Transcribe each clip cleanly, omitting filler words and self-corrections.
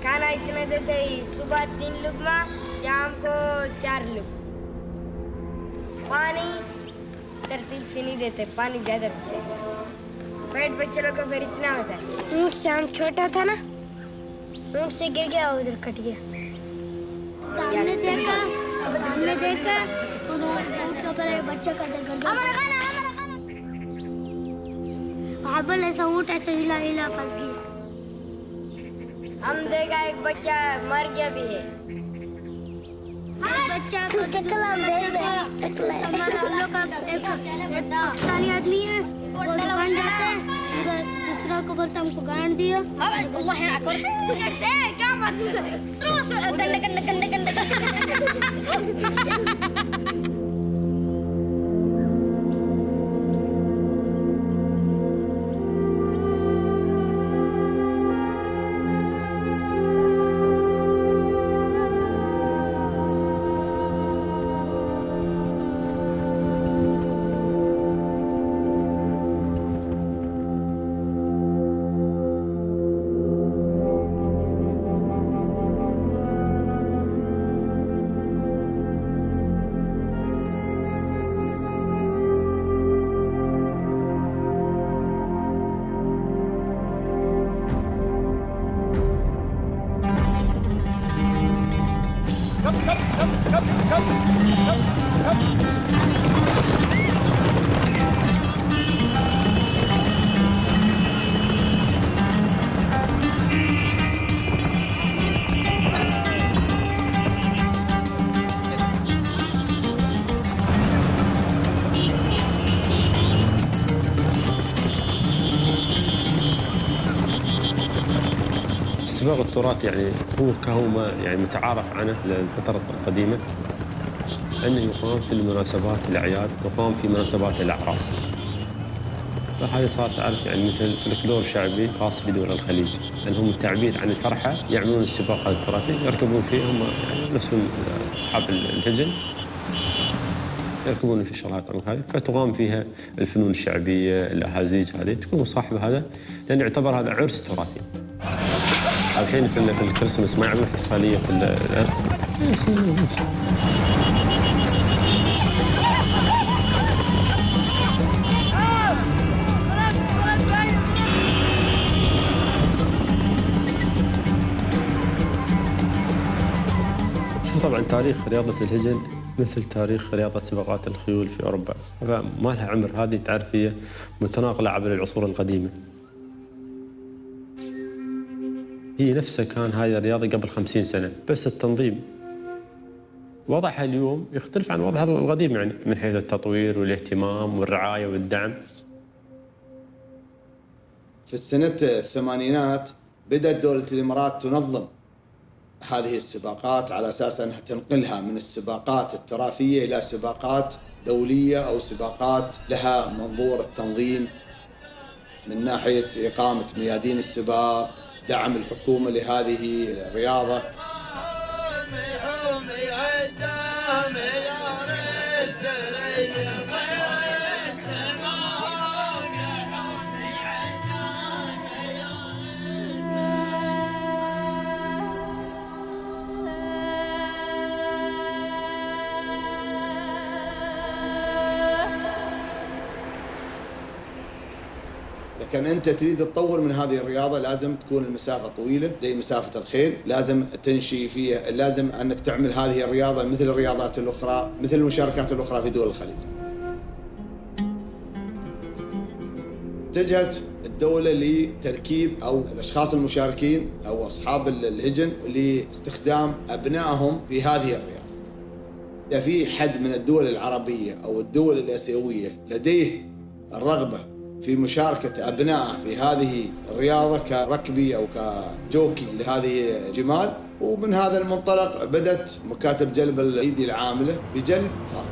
खाना इतने देते ही, सुबह 3 लुकमा, शाम को 4 लुक। पानी तरतीब से नहीं देते, पानी ज्यादा पीते। पेट बच्चे लोग को फिर इतना होता है। ऊँट से हम छोटा था ना, ऊँट से गिर गया, उधर कट गया। हमने देखा ऊँट का बच्चा का हाबल ऐसा ऊँट ऐसे हिला फंस गया। हम देखा एक बच्चा मर गया भी है। बच्चा हम लोग का एक पाकिस्तानी आदमी है, वो दुकान जाता है, उधर दूसरा को बोलता हमको गांड दिया। क्या السباق التراثي يعني هو ما يعني متعارف عنه للفترة القديمة أنه يقام في المناسبات الأعياد، يقام في مناسبات الأعراس. فهذه صار تعرف يعني مثل فلكلور شعبي خاص بدول الخليج، أنهم التعبير عن الفرحة يعملون السباق التراثي، يركبون فيه هم يعني نفسهم أصحاب الهجن، يركبون في الشرايط هذه، فتقام فيها الفنون الشعبية، الأهازيج هذه تكون مصاحبة هذا، لأن يعتبر هذا عرس تراثي. الحين في الكريسماس ما يعملون احتفالية العرس. طبعا تاريخ رياضة الهجن مثل تاريخ رياضة سباقات الخيول في أوروبا، فما لها عمر. هذه تعرف هي متناقلة عبر العصور القديمة. هي نفسها كان هذه الرياضة قبل 50 سنة، بس التنظيم وضعها اليوم يختلف عن وضعها القديم، يعني من حيث التطوير والاهتمام والرعاية والدعم. في السنة الثمانينات بدأت دولة الإمارات تنظم هذه السباقات على أساس أنها تنقلها من السباقات التراثية إلى سباقات دولية أو سباقات لها منظور التنظيم من ناحية إقامة ميادين السباق، دعم الحكومة لهذه الرياضة. لكن أنت تريد تطور من هذه الرياضة لازم تكون المسافة طويلة زي مسافة الخيل، لازم تنشي فيها، لازم أنك تعمل هذه الرياضة مثل الرياضات الأخرى، مثل المشاركات الأخرى في دول الخليج. اتجهت الدولة لتركيب أو الأشخاص المشاركين أو أصحاب الهجن لاستخدام أبنائهم في هذه الرياضة. إذا في حد من الدول العربية أو الدول الآسيوية لديه الرغبة في مشاركة أبنائه في هذه الرياضة كركبي أو كجوكي لهذه الجمال، ومن هذا المنطلق بدأت مكاتب جلب الأيدي العاملة بجلب فار.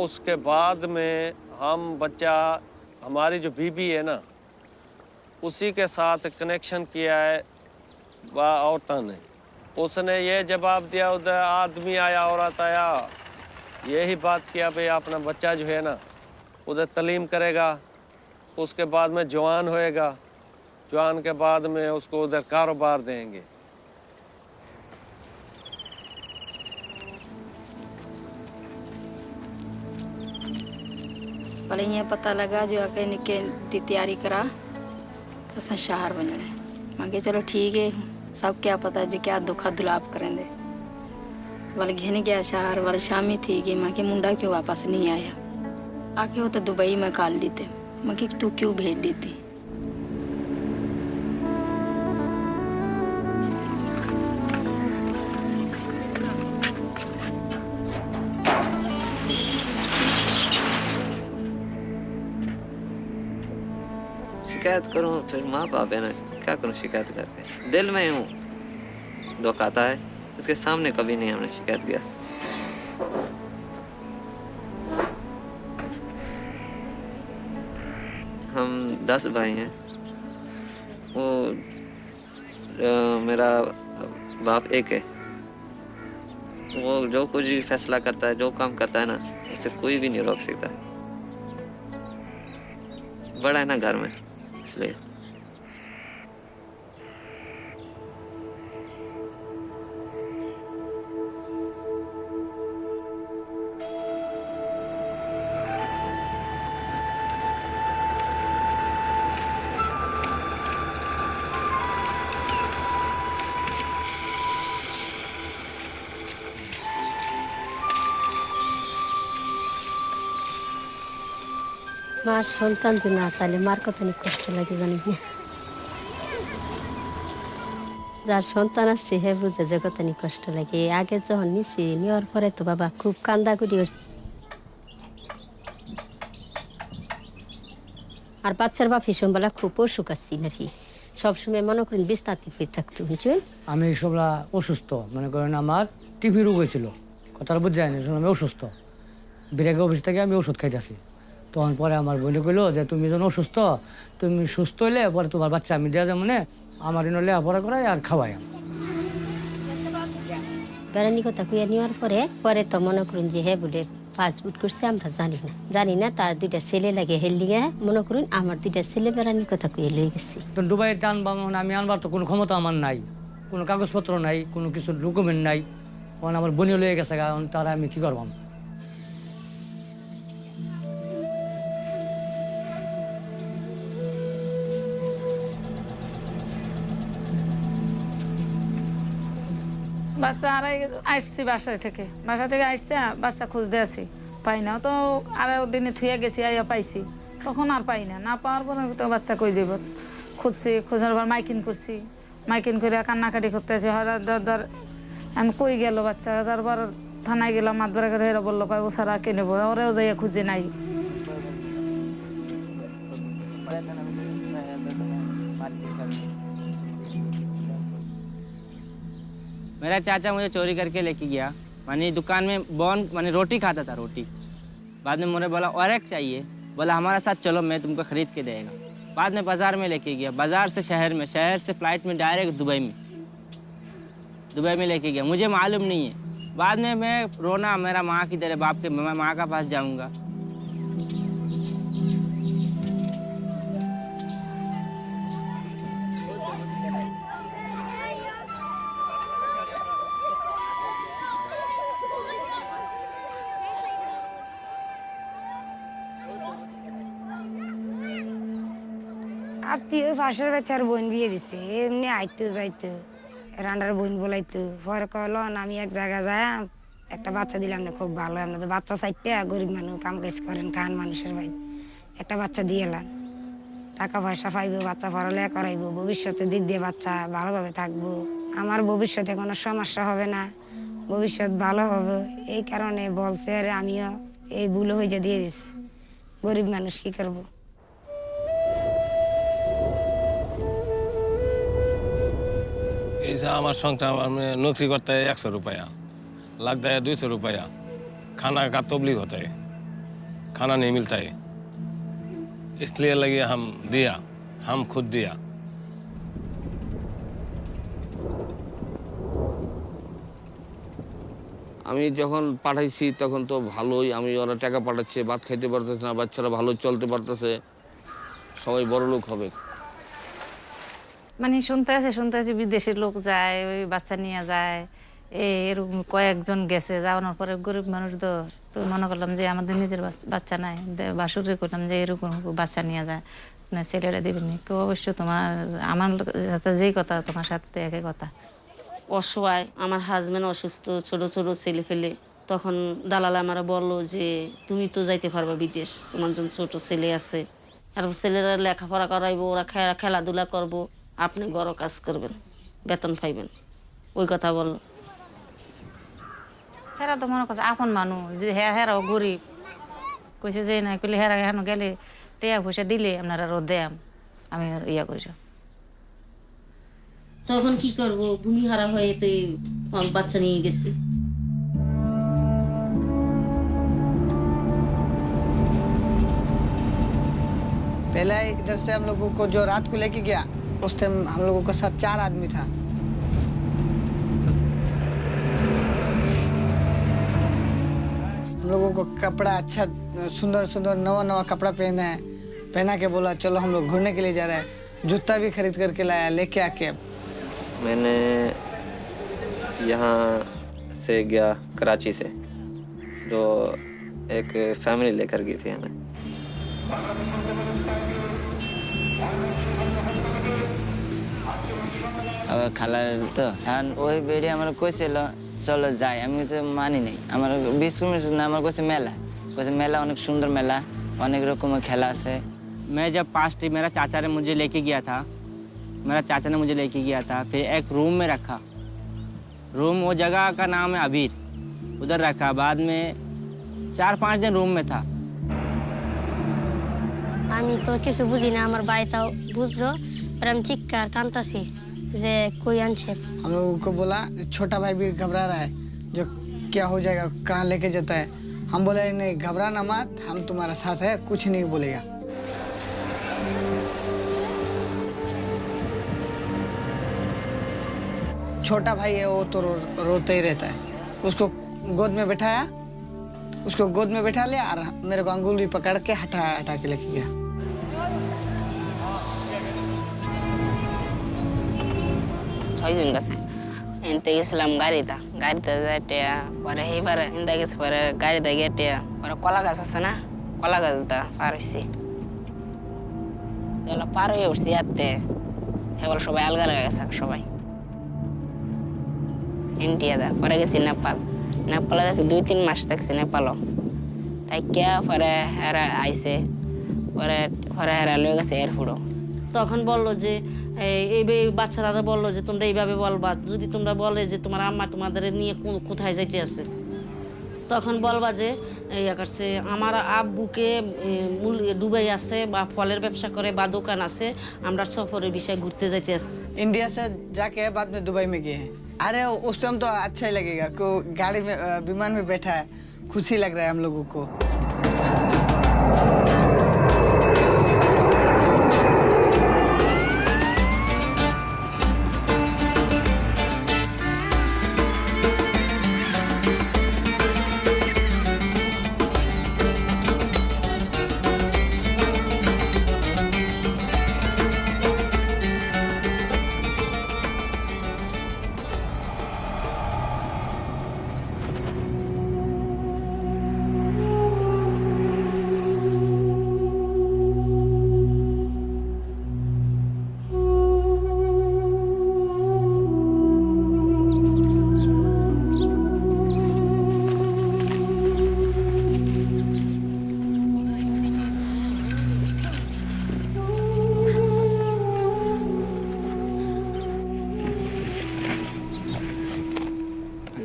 उसके बाद में हम बच्चा, हमारी जो बीबी है ना, उसी के साथ कनेक्शन किया है औरतों ने। उसने ये जवाब दिया, उधर आदमी आया, औरत आया, यही बात किया भाई अपना बच्चा जो है ना उधर तालीम करेगा, उसके बाद में जवान होएगा, जवान के बाद में उसको उधर कारोबार देंगे। भले ये पता लगा जो आके निके दी तैयारी करा असा शहर बनना है। मैं चलो ठीक है, सब क्या पता जो क्या दुखा दुलाप करेंगे। वाले घेने गया शहर, वाले शामी थी कि माँ के मुंडा क्यों वापस नहीं आया। आके हो तो दुबई में काल लेते, मैं कि तू क्यों भेज देती। शिकायत करूं फिर माँ बाप है ना, क्या करूं शिकायत करके। दिल में हूँ, दुख आता है, उसके सामने कभी नहीं हमने शिकायत किया। हम 10 भाई हैं। वो मेरा बाप एक है। वो जो कुछ भी फैसला करता है, जो काम करता है ना, उसे कोई भी नहीं रोक सकता। बड़ा है ना घर में, इसलिए। মার সন্তান যে না, তাহলে মার কত কষ্ট লাগে জানি না। যার সন্তান আসছে হে বুঝে যে কত কষ্ট লাগে। আগে যখন নিছি, নেওয়ার পরে তো বাবা খুব কান্দাকুটি। আর বাচ্চার বাপ হিসেবেলা খুব অসুখ আসছি নাকি, সবসময় মনে করেন বিস্তারিত হয়ে থাকতো। বুঝছেন, আমি সবলা অসুস্থ, মনে করেন আমার টিভি রোগ হয়েছিল, কথাটা বুঝ যায় না। আমি অসুস্থ, বিরাগে অফিস থেকে আমি ওষুধ খাইতেছি। তখন পরে আমার বোনে কইলো যে তুমি যখন অসুস্থ, তুমি সুস্থ হইলে পরে তোমার বাচ্চা আমি দেওয়া যাবো না, আমার এনে লেখাপড়া করাই আর খাওয়াই। বেড়ানি কথা কুইয়া নেওয়ার পরে তো মনে করুন যে হে বলে পাসপোর্ট করছে, আমরা জানি না। তার 2টা ছেলে লাগে, হেলিগে মনে করুন আমার 2টা ছেলে বেড়ানির কথা কুইয়া লয়ে গেছি। দুবাইতে আনবা, আমি আনবার তো কোনো ক্ষমতা আমার নাই, কোনো কাগজপত্র নাই, কোনো কিছু ডকুমেন্ট নাই। তখন আমার বোনে লয়ে গেছে, কারণ তারা আমি কি করবাম। বাচ্চা হারাই আসছি বাসা থেকে আসছে, বাচ্চা খুঁজতে আসি, পাই না। তো আরো দিনে থুয়ে গেছি, আইয়া পাইছি, তখন আর পাই না। পাওয়ার পরে তো বাচ্চা কই যাব, খুঁজছি, খোঁজার পর মাইকিং করছি, মাইকিং করে কান্নাকাটি করতে আছে। ধর আমি কই গেল বাচ্চা, তারপর থানায় গেলাম, মাতবারা করে এরা বললো কয় ও ছাড়া কে নেবো, ওরাও যাইয়া খুঁজে নাই। मेरा चाचा मुझे चोरी करके लेके गया, मानी दुकान में मानी रोटी खाता था, रोटी। बाद में मुझे बोला और एक चाहिए, बोला हमारे साथ चलो, मैं तुमको खरीद के देगा। बाद में बाजार में लेके गया, बाजार से शहर में, शहर से फ्लाइट में डायरेक्ट दुबई में लेके गया। मुझे मालूम नहीं है। बाद में मैं रोना, मेरा माँ की तरह, बाप के, मैं माँ का पास जाऊँगा। আত্মীয় পাশের বাড়িতে আর বোন বিয়ে দিছে, এমনি আইতো যাইতো, রান্নার বোন বলাইতো। পরে কল আমি এক জায়গায় যাই, একটা বাচ্চা দিলাম না, খুব ভালো। আপনাদের বাচ্চা 4টা, গরিব মানুষ, কাম কাজ করেন, খান মানুষের বাড়ি, একটা বাচ্চা দিয়ে এলাম। টাকা পয়সা পাইবো, বাচ্চা পড়ালেখা করাইবো, ভবিষ্যতের দিক দিয়ে বাচ্চা ভালোভাবে থাকবো, আমার ভবিষ্যতে কোনো সমস্যা হবে না, ভবিষ্যৎ ভালো হবে। এই কারণে বলছে, আর আমিও এই ভুল হয়ে দিয়ে দিছি। গরিব মানুষ কি করবো। আমার সংসার में नौकरी करता है 100 रुपया, लगता है 200 रुपया, खाना का तबलीग होता है, खाना नहीं मिलता है, इसलिए लगे हम खुद दिया। আমি যখন পাঠাইছি তখন তো ভালোই, আমি ওরা টাকা পাঠাচ্ছে, ভাত খাইতে পারতেছে না, বাচ্চারা ভালো চলতে পারতেছে, সবাই বড় লোক হবে। মানে শুনতে আছে বিদেশের লোক যায়, ওই বাচ্চা নিয়ে যায়, এরকম কয়েকজন গেছে, যাওয়ানোর পরে গরিব মানুষ তো মনে করলাম যে আমাদের নিজের বাচ্চা নাই, বাসুরে করলাম যে এরকম বাচ্চা নিয়ে যায়, আপনার ছেলেরা দেবেননি কেউ। অবশ্য আমার সাথে যেই কথা তোমার সাথে একই কথা। অসহায়, আমার হাজব্যান্ড অসুস্থ, ছোট ছোট ছেলে ফেলে, তখন দালাল আমারা বললো যে তুমি তো যাইতে পারবা বিদেশ, তোমার জন্য ছোট ছেলে আছে, আর ছেলেরা লেখাপড়া করাইবো, ওরা খেলাধুলা করবো, আপনি ঘরও কাজ করবেন, বেতন পাইবেন, ওই কথা বললো। হেরা তো মনে করছে আপন মানুষ, যে হেরাও গরিব, কইছে যে না কইলে হেরা হেন গেলে টেয়া পয়সা দিলে আপনারা রোদ দেয়াম, আমি ইয়া কইছ। তখন কি করবো, ভূমি হারা হয়ে তো বাচ্চা নিয়ে গেছি। पहले इधर से हम लोगों को जो रात को लेके गया, उस टाइम हम लोगों के साथ 4 आदमी था। हम लोगों को कपड़ा अच्छा सुंदर सुंदर नवा कपड़ा पहना के बोला चलो हम लोग घूमने के लिए जा रहे हैं, जूता भी खरीद करके लाया, लेके आके। मैंने यहाँ से गया कराची से, जो एक फैमिली लेकर गई थी हमें। अब खाला तो ওই বেড়ে আমার কইছিল চলো যাই, আমি তো মানি নাই। আমার 20 মিনিট না, আমার কইছে মেলা অনেক সুন্দর মেলা, অনেক রকমের খেলা আছে। मैं जब 5 ट्रिप मेरा चाचा ने मुझे लेके गया था, फिर एक रूम में रखा, वो जगह का नाम है अबीर, उधर रखा। बाद में 4-5 दिन रूम में था। আমি তো কিছু বুঝি না, আমার ভাইটাও বুঝলো, আর আমি চিৎকার কাঁদতাছি যে কই আনছে। हम लोगों को बोला छोटा भाई भी घबरा रहा है, जो क्या हो जाएगा, कहाँ लेके जाता है। हम बोले नहीं घबराना मत, हम तुम्हारा साथ है, कुछ नहीं बोलेगा। छोटा भाई है, वो तो रोते ही रहता है। उसको गोद में बैठाया, लिया और मेरे को अंगुली पकड़ के हटा के लेके गया। ছয়জন গেছে, এনতে গেছিলাম গাড়িতে যাইতে, পরে এইবারে এনতে গেছে, পরে গাড়িতে গেটে, পরে কলা গাছ আছে না, কলা গাছটা পার হয়েছি, পার হয়ে উঠছি যাতে, এবার সবাই আলগা লাগা গেছে, সবাই ইন্ডিয়া দা। পরে গেছি নেপালে দেখি 2-3 মাস থাকছি নেপালও, তাই কে পরে হেরা আইসে, পরে হেরা লয়ে গেছে এয়ারপোর্টও। তখন বললো যে এই বাচ্চারা বললো যে তোমরা এইভাবে বলবা, যদি তোমরা বলে যে তোমার আম্মা তোমাদের নিয়ে কোথায় যাইতে আছে, তখন বলবা যে করছে আমার আব্বুকে ডুবাই আছে, বা ফলের ব্যবসা করে, বা দোকান আছে, আমরা সফরের বিষয়ে ঘুরতে যাইতে আছি। इंडिया से जाके बाद में दुबई में गए हैं। अरे उस टाइम तो अच्छा ही लगेगा, को गाड़ी में विमान में बैठा है, खुशी लग रहा है हम लोगों को।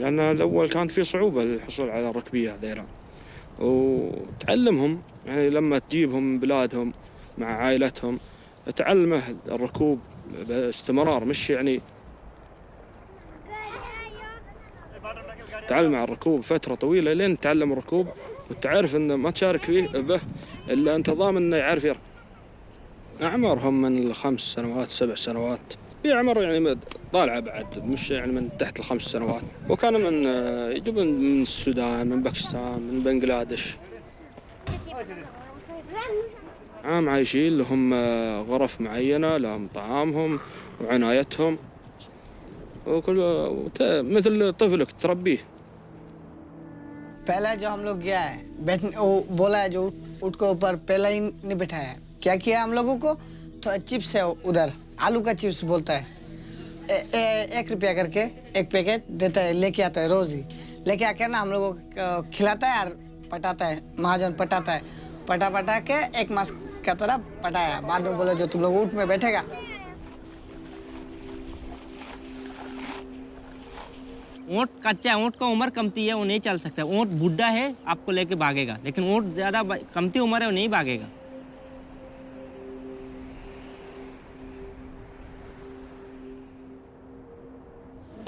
لأن الأول كانت في صعوبة للحصول على الركبية هذيلا، وتعلمهم يعني لما تجيبهم من بلادهم مع عائلتهم، تعلمه الركوب باستمرار، مش يعني تعلم على الركوب فترة طويلة لين تعلم الركوب وتعرف أنه ما تشارك فيه به إلا أنت ضامن أنه يعرف يرى. أعمارهم من 5 سنوات 7 سنوات، هي أعمار يعني طالعة بعد، مش يعني من تحت 5 سنوات. وكان من يجون من السودان، من باكستان، من بنغلاديش. عام عايشين لهم غرف معينة، لهم طعامهم وعنايتهم، وكل مثل طفلك تربيه. पहला जो हम लोग गया है बैठने वो बोला है जो ऊँट के ऊपर पहला ही नहीं बिठाया है। क्या किया हम लोगों को तो चिप्स है उधर, आलू का चिप्स बोलता है, 1 रुपया करके 1 पैकेट देता है, लेके आता है रोज ही। लेके आके ना हम लोगों को खिलाता है और पटाता है, महाजन पटाता है, पटा के 1 मास का तरह पटाया। बाद में बोला जो तुम लोग ऊँट में बैठेगा। ऊँट कच्चा है, ऊँट का उम्र कमती है, वो नहीं चल सकता। ऊँट बुढ़ा है, आपको लेके भागेगा, लेकिन ऊँट ज़्यादा कमती उम्र है, वो नहीं भागेगा।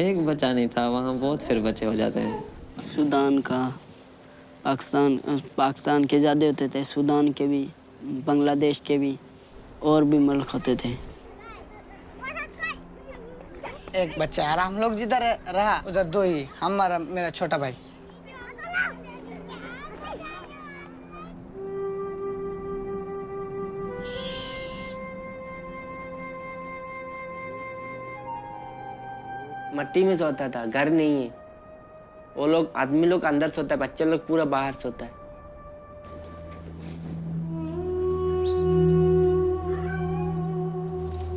एक बचा नहीं था वहाँ, बहुत फिर बचे हो जाते हैं। सूडान का, पाकिस्तान के ज़्यादा होते थे, सूडान के भी, बांग्लादेश के भी, और भी मुल्क होते थे। एक बच्चा और हम लोग जिधर रहा उधर 2 ही, हमारा मेरा छोटा भाई। मट्टी में सोता था, घर नहीं है। वो लोग आदमी लोग अंदर सोता है, बच्चे लोग पूरा बाहर सोता है।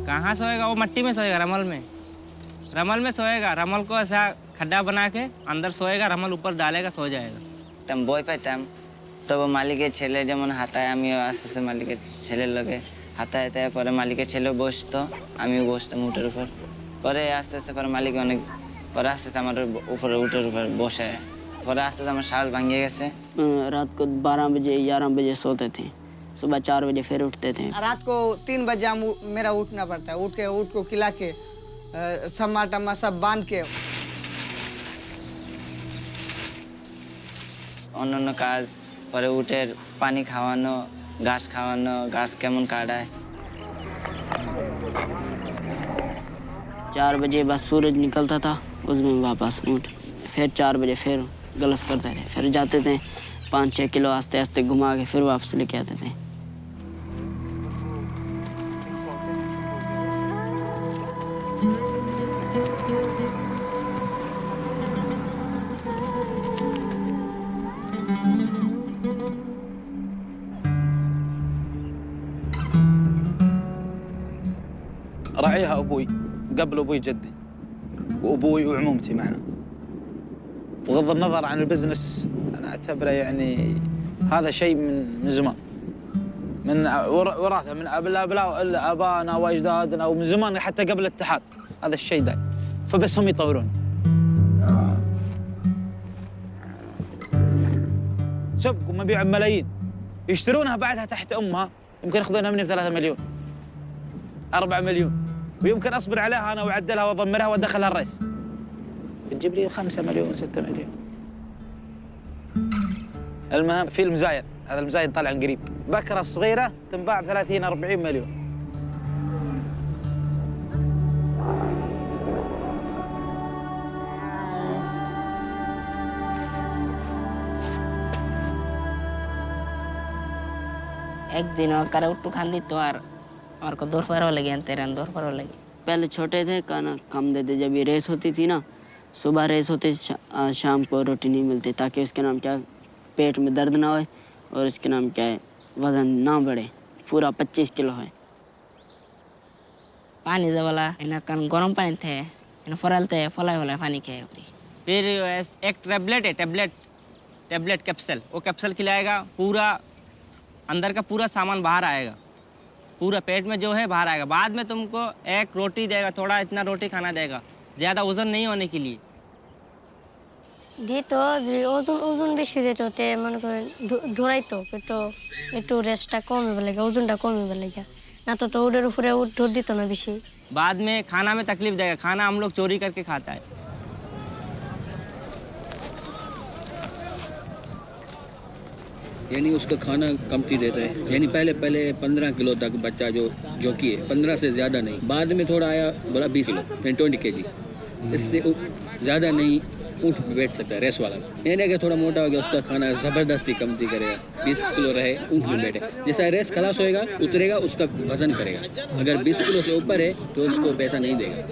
कहाँ सोएगा? वो मट्टी में सोएगा, रमल में। रमल में सोएगा, रमल को ऐसा खड्डा बना के अंदर सोएगा, रमल ऊपर डालेगा, सो जाएगा। तम बय पाइताम तब मालिकेर छेले जेमन हाताय आमिও आस्ते आस्ते मालिकेर छेलेर लगे हाताय हाताय परे मालिकेर छेले बसतो, आमिও बसতাম উটের উপর। পরে আস্তে আস্তে পরে মালিক অনেক পরে আস্তে আস্তে আমার উপরে উটের উপর বসে, পরে আস্তে আস্তে আমার সাহস ভাঙিয়ে গেছে। रात को 12 बजे 11 बजे सोते थे, सुबह 4 बजे फिर उठते थे। रात को 3 बजे मेरा उठना पड़ता है, ऊँट को खिला के सम्मा टम्मा सब बांध के। অন্যান্য কাজ পরে উটের পানি খাওয়ানো, ঘাস কেমন কাটায়। 4 बजे बस सूरज निकलता था, उसमें वापस ऊँट, फिर 4 बजे फिर गलत करते थे, फिर जाते थे 5-6 किलो आस्ते आस्ते घुमा के फिर वापस लेके आते थे। راعيها أبوي قبل أبوي جدي، وأبوي وعمومتي معنا. بغض النظر عن البزنس أنا أعتبره يعني هذا شيء من زمان، من وراثة من الأبناء آبائنا وأجدادنا، ومن زمان حتى قبل الاتحاد هذا الشيء ده، فبس هم يطورون. سبق ومبيع بملايين، يشترونها بعدها تحت أمها، يمكن ياخذونها مني ب3 مليون 4 مليون، ويمكن أصبر عليها أنا وأعدلها وأضمرها وأدخلها الريس تجيب لي 5 مليون 6 مليون. المهم في المزاين، هذا المزاين طالع قريب، بكرة صغيرة تنباع ب 30-40 مليون. एक दिन कर उट्टू खांदी तो और को दूर पर लगे तेरे दूर पर लगे। पहले छोटे थे खाना कम देते, जब ये रेस होती थी ना, सुबह रेस होती, शाम को रोटी नहीं मिलती, ताकि उसके नाम क्या पेट में दर्द ना हो और इसके नाम क्या है वजन ना बढ़े, पूरा 25 किलो है। पानी जवाला इन्हें कन गरम पानी थे, इन्हें फरलते फलाई वाला पानी के ऊपरी। फिर एक टैबलेट है, टैबलेट कैप्सूल, वो कैप्सूल खिलाएगा, पूरा अंदर का पूरा सामान बाहर आएगा, पूरा पेट में जो है बाहर आएगा। बाद में तुमको एक रोटी देगा, थोड़ा इतना रोटी खाना देगा, ज़्यादा वजन नहीं होने के लिए। দিত যে ওজন বেশি যেতে হতে মনে করেন ধরাইতো একটু রেস্টটা কমে লাগে, ওজনটা কমে লাগে, না তো ওদের উপরে ধর দিত না বেশি। बाद में खाना में तकलीफ देगा, खाना हम लोग चोरी करके खाता है। यानी उसका खाना कमती देता है। यानी पहले 15 किलो तक बच्चा जो कि है 15 से ज़्यादा नहीं, बाद में थोड़ा आया बोला 20 किलो यानी 20 kg, इससे ज़्यादा नहीं ऊँट पे बैठ सकता है रेस वाला। यानी अगर थोड़ा मोटा हो गया उसका खाना ज़बरदस्ती कमती करेगा, 20 किलो रहे ऊँट में बैठे, जैसा रेस खलास होएगा उतरेगा उसका वजन करेगा। अगर 20 किलो से ऊपर है तो उसको पैसा नहीं देगा।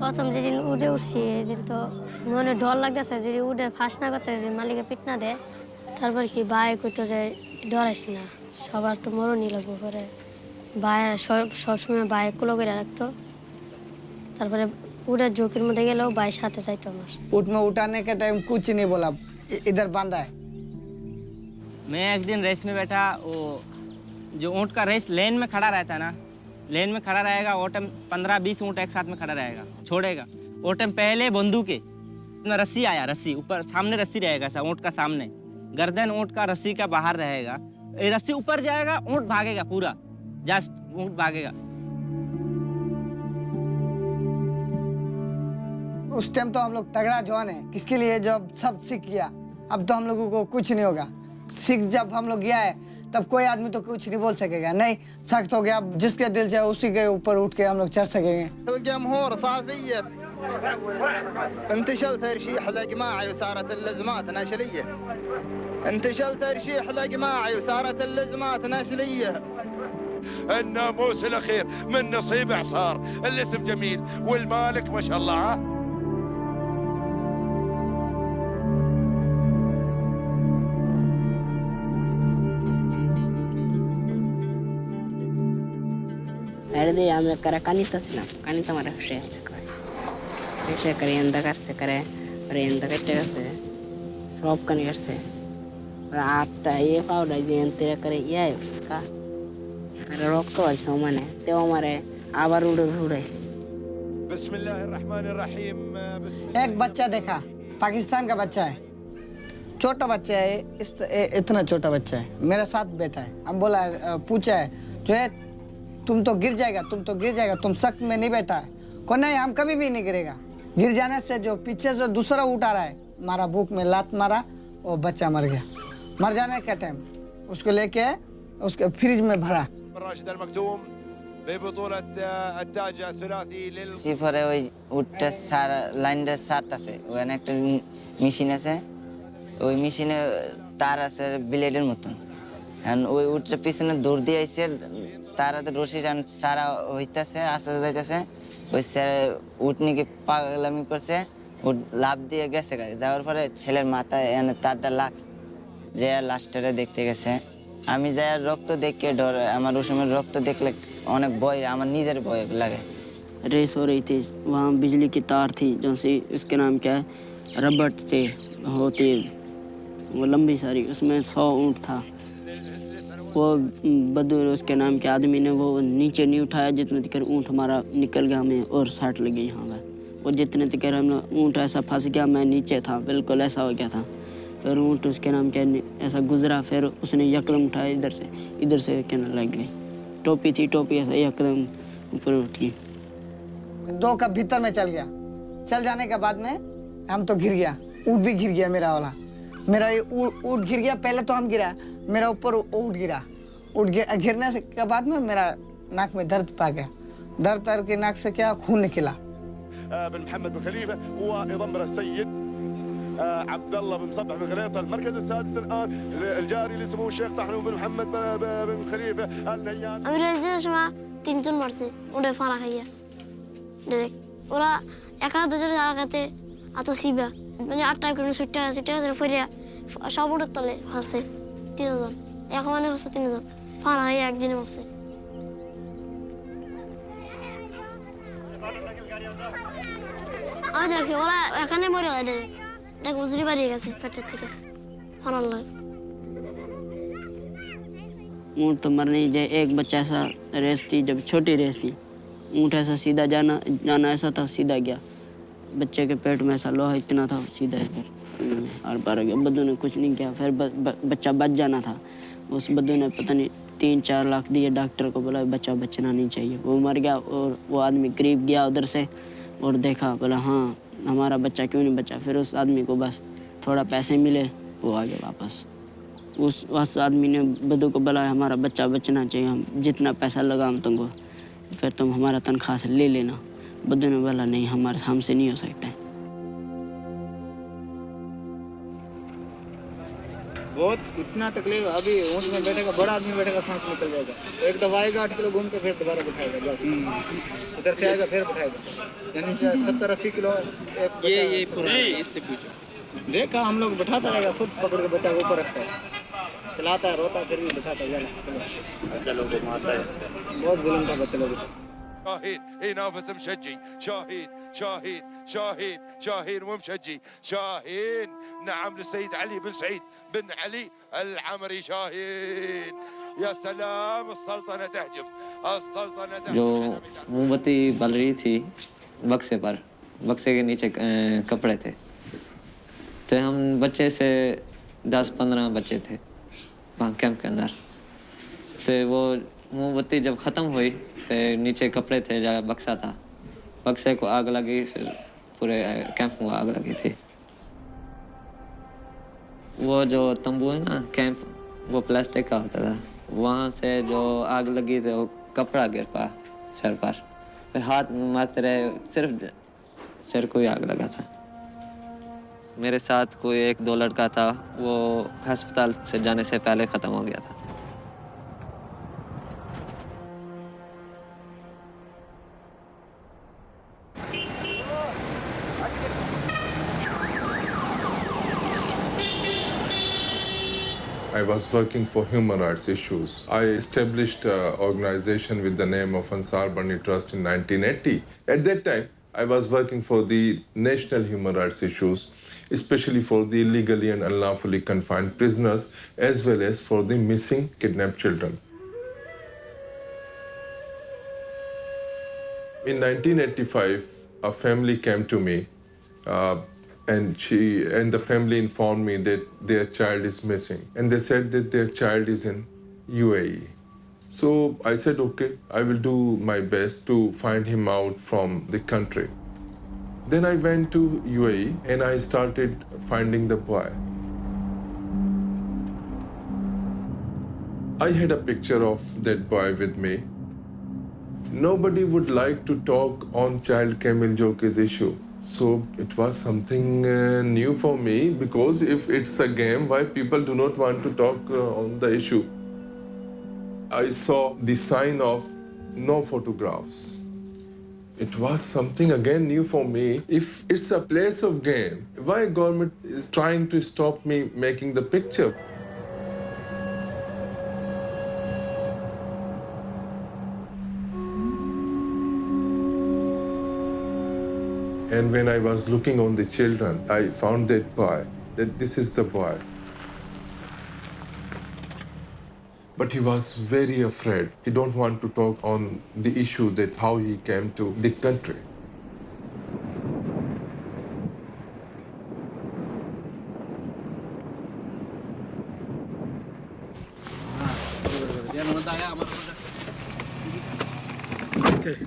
প্রথম যেদিন উঠে উঠছি যেদিন তো মনে ডর লাগতেছে, যদি উঠে ফাঁস না করতে যে মালিকে পিট না দেয়, তারপর কি ভাই কইতো যে ডরাইস না, সবার তো মরণই লাগবো করে ভাই সবসময় ভাই কুলো করে রাখতো। তারপরে উঠে ঝোঁকির মধ্যে গেলেও ভাই সাথে চাইতো আমার। ऊँट में उठाने के टाइम कुछ नहीं बोला, इधर बांधा है। मैं एक दिन रेस में बैठा, वो जो ऊँट का रेस लेन में खड़ा रहता है ना, लेन में खड़ा रहेगा वो टाइम 15-20 ऊँट एक साथ में खड़ा रहेगा, छोड़ेगा वो टाइम पहले बंदूक में रस्सी आया, रस्सी ऊपर सामने रस्सी रहेगा सा ऊँट का सामने, गर्दन ऊँट का रस्सी का बाहर रहेगा, ये रस्सी ऊपर जाएगा ऊँट भागेगा पूरा, जस्ट ऊँट भागेगा। उस टाइम तो हम लोग तगड़ा जवान है, किसके लिए जब सब सीख गया, अब तो हम लोगों को कुछ नहीं होगा। सीख जब हम लोग गया है तब कोई आदमी तो कुछ नहीं बोल सकेगा, नहीं सख्त हो गया, जिसके दिल चाहे उसी के ऊपर उठ के हम लोग चढ़ सकेंगे। الجمهور صافية انتشل ترشيح لجماعي وصارت اللزمات نشلية، انتشل ترشيح لجماعي وصارت اللزمات نشلية. الناموس الأخير من نصيب إعصار، الاسم جميل والمالك ما شاء الله. Saturday ame kara kanita sina, kanita mara share chakra. Share kare anda kar se kare, और anda kate se, shop kane kar se. और आता ये फाउडा जे अंते करे ये का, अरे रोक तो वाल सोमने, ते हमारे आवार उड़ से। बिस्मिल्लाहिर्रहमानिर्रहीम। एक बच्चा देखा, पाकिस्तान का बच्चा है, छोटा बच्चा है, इतना छोटा बच्चा है, मेरे साथ बैठा है। हम बोला पूछा है जो है तुम तो गिर जाएगा, तुम सख्त में नहीं बैठा है। को नहीं, हम कभी भी नहीं गिरेगा। गिर जाने से जो पीछे से दूसरा उठा रहा है, मारा भूख में लात मारा, वो बच्चा मर गया। मर जाने के टाइम उसको लेके उसके फ्रिज में भरा। राशिद अल-मक्तूम ببطولة التاج الثلاثي সিফরে ওই উঠতে সার লাইনটা সারতে আছে, ওখানে একটা মেশিন আছে, ওই মেশিনে তার আছে ব্লেডের মতন, এখন ওই উঠতে পিছনে দৌড় দিয়ে আইছে, তারাতে রশি টান সারা হইতেছে, আস্তে আস্তে যাইতেছে, ওই উটনিকে পাগলামি করছে, উট লাভ দিয়ে গেছে, যাওয়ার পরে ছেলের মাথায় এনে তারটা লাগ যে লাস্টারে দেখতে গেছে। আমি যাই রক্ত দেখে ডর, আমার ওই সময় রক্ত দেখলে অনেক ভয়, আমার নিজের ভয় লাগে। रेस हो रही थी, वहाँ बिजली की तार थी जो सी उसके नाम क्या है, रबड़ से होती वो लंबी सारी, उसमें 100 ऊँट था। वो बदूर उसके नाम के आदमी ने वो नीचे नहीं उठाया, जितने तक ऊँट हमारा निकल गया, हमें और साट लगी यहाँ पर। और जितने तक हम लोग ऊँट ऐसा फंस गया, मैं नीचे था, बिल्कुल ऐसा हो गया था। फिर ऊँट उसके नाम क्या ऐसा गुजरा, फिर उसने यकदम उठाया इधर से कहने लग गई, टोपी थी, टोपी ऐसा एकदम ऊपर उठी। 2 का भीतर में चल गया, चल जाने के बाद में हम तो गिर गया, ऊँट भी गिर गया मेरा वाला, मेरा ये ऊँट गिर गया, पहले तो हम गिरा, मेरा ऊपर ऊँट गिरा, गिरने के बाद में मेरा नाक में दर्द पा गया, दर्द के नाक से क्या खून निकला। بن محمد بن خليفة ويضمر السيد عبد الله بن مصبح بن خليفة. المركز السادس الآن الجاري اللي اسمه الشيخ طحنون بن محمد بن خليفة النيان. আমি রেজিস্ট্রেশন সময় 3 জন মারছে, ওরে ফাড়া খাইয়া ডাইরেক্ট, ওরা একা দুজনে জায়গাতে এত সিবা মানে 8টা করে ছুটতে আছে ফিরে সব উড়ে তলে ফাঁসে 3 জন, এখন মানে ফাঁসে 3 জন ফাড়া হয়ে একদিনে মারছে। আমি দেখছি ওরা এখানে মরে যায় ডাইরেক্ট, দেখ উজরি বাড়িয়ে গেছে পেটের থেকে ফাড়ার লাগে। ऊँट तो मरने ही जाए। एक बच्चा ऐसा रेस थी, जब छोटी रेस थी, ऊँट ऐसा सीधा जाना ऐसा था, सीधा गया, बच्चे के पेट में ऐसा लोहा इतना था, सीधा और पार हो गया। बद्दू ने कुछ नहीं किया, फिर बच्चा बच जाना था। उस बद्दू ने पता नहीं 3-4 लाख दिए, डॉक्टर को बोला बच्चा बचना नहीं चाहिए, वो मर गया। और वो आदमी करीब गया उधर से और देखा, बोला हाँ हमारा बच्चा क्यों नहीं बचा। फिर उस आदमी को बस थोड़ा पैसे मिले, वो आ गया वापस। उस आदमी ने बद्दू को बोला हमारा बच्चा बचना चाहिए, हम जितना पैसा लगा हम तुमको, फिर तुम हमारा तनख्वाह से ले लेना। बद्दू ने बोला नहीं, हमसे नहीं हो सकता है। बहुत इतना तकलीफ, अभी ऊँट में बैठेगा, बड़ा आदमी बैठेगा, सांस निकल जाएगा। एक दफा आएगा 8 किलो घूम के फिर दोबारा बैठाएगा, उधर से आएगा फिर बैठाएगा, यानी 70-80 किलो। ये पूरा इससे पूछो, देखा हम लोग बैठाता रहेगा, खुद पकड़ के बच्चा ऊपर रखता है, चलाता है, रोता है, फिर भी बैठाता है। चलो घुमाता है, बहुत जुल्म था बच्चे लोग। شاهين ينافس مشجي، شاهين شاهين شاهين شاهين ومشجي، شاهين نعم للسيد علي بن سعيد بن علي العمري، شاهين يا سلام السلطنة تهجم، السلطنة تهجم। जो मोमबत्ती बल रही थी बक्से पर, बक्से के नीचे कपड़े थे, तो हम बच्चे से 10-15 बच्चे थे वहाँ कैंप के अंदर। तो वो मोमबत्ती जब ख़त्म हुई तो नीचे कपड़े थे, जहाँ बक्सा था, बक्से को आग लगी, फिर पूरे कैंप में आग लगी थी। वो जो तंबू है ना कैंप, वो प्लास्टिक का होता था, वहाँ से जो आग लगी तो वो कपड़ा गिर पा सर पर, फिर हाथ मारते रहे, सिर्फ सिर को ही आग लगा था। मेरे साथ कोई 1-2 लड़का था, वो अस्पताल से जाने से पहले ख़त्म हो गया था। I was working for human rights issues. I established an organization with the name of Ansar Bani Trust in 1980. At that time, I was working for the national human rights issues, especially for the illegally and unlawfully confined prisoners, as well as for the missing, kidnapped children. In 1985, a family came to me, and the family informed me that their child is missing, and they said that their child is in UAE. So I said, okay, I will do my best to find him out from the country. Then I went to UAE and I started finding the boy. I had a picture of that boy with me. Nobody would like to talk on child camel jockeys issue. So it was something new for me, because if it's a game, why people do not want to talk on the issue? I saw the sign of no photographs. It was something again new for me. If it's a place of game, why government is trying to stop me making the picture? And when I was looking on the children, I found that boy, that this is the boy. But he was very afraid. He don't want to talk on the issue that how he came to the country. Okay.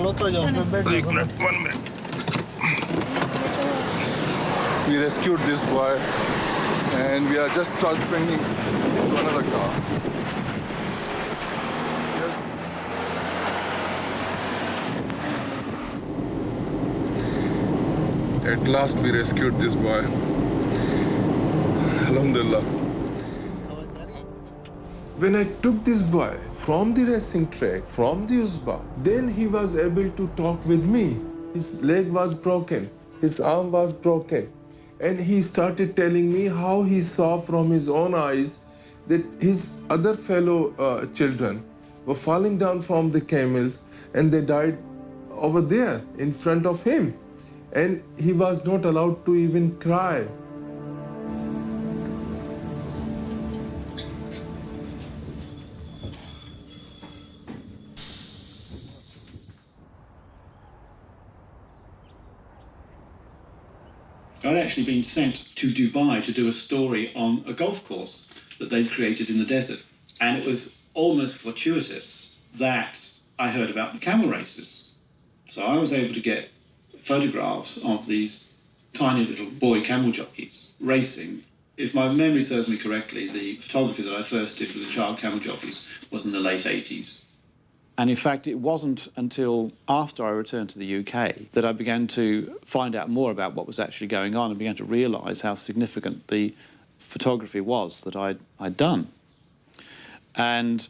One minute. We rescued this boy and we are just transferring him to another car. Yes. At last we rescued this boy. Alhamdulillah. When I took this boy from the racing track, from the Uzba, then he was able to talk with me. His leg was broken, his arm was broken, and he started telling me how he saw from his own eyes that his other fellow children were falling down from the camels and they died over there in front of him. And he was not allowed to even cry. I'd actually been sent to Dubai to do a story on a golf course that they'd created in the desert. And it was almost fortuitous that I heard about the camel races. So I was able to get photographs of these tiny little boy camel jockeys racing. If my memory serves me correctly, the photography that I first did with the child camel jockeys was in the late 80s. And in fact, it wasn't until after I returned to the UK that I began to find out more about what was actually going on and began to realise how significant the photography was that I'd done. And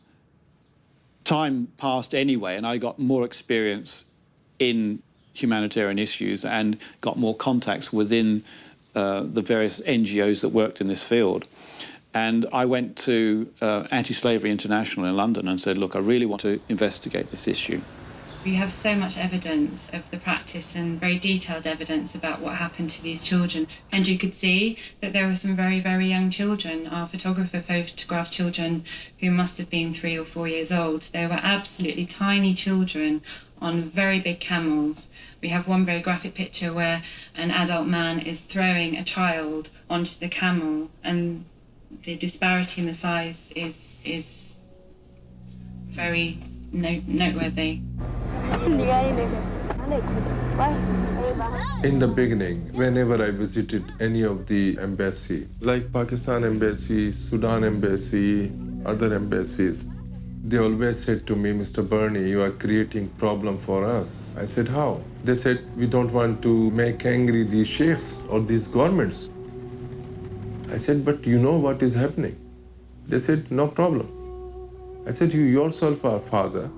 time passed anyway, and I got more experience in humanitarian issues and got more contacts within the various NGOs that worked in this field. And I went to Anti-Slavery International in London and said, look, I really want to investigate this issue. We have so much evidence of the practice and very detailed evidence about what happened to these children. And you could see that there were some very, very young children. Our photographer photographed children who must have been 3 or 4 years old. They were absolutely tiny children on very big camels. We have one very graphic picture where an adult man is throwing a child onto the camel, and the disparity in the size is very noteworthy. In the beginning, whenever I visited any of the embassy, like Pakistan embassy, Sudan embassy, other embassies, they always said to me, Mr. Bernie, you are creating problem for us. I said, how? They said, we don't want to make angry these sheikhs or these governments. I said, but you know what is happening? They said, no problem. I said, you yourself are father.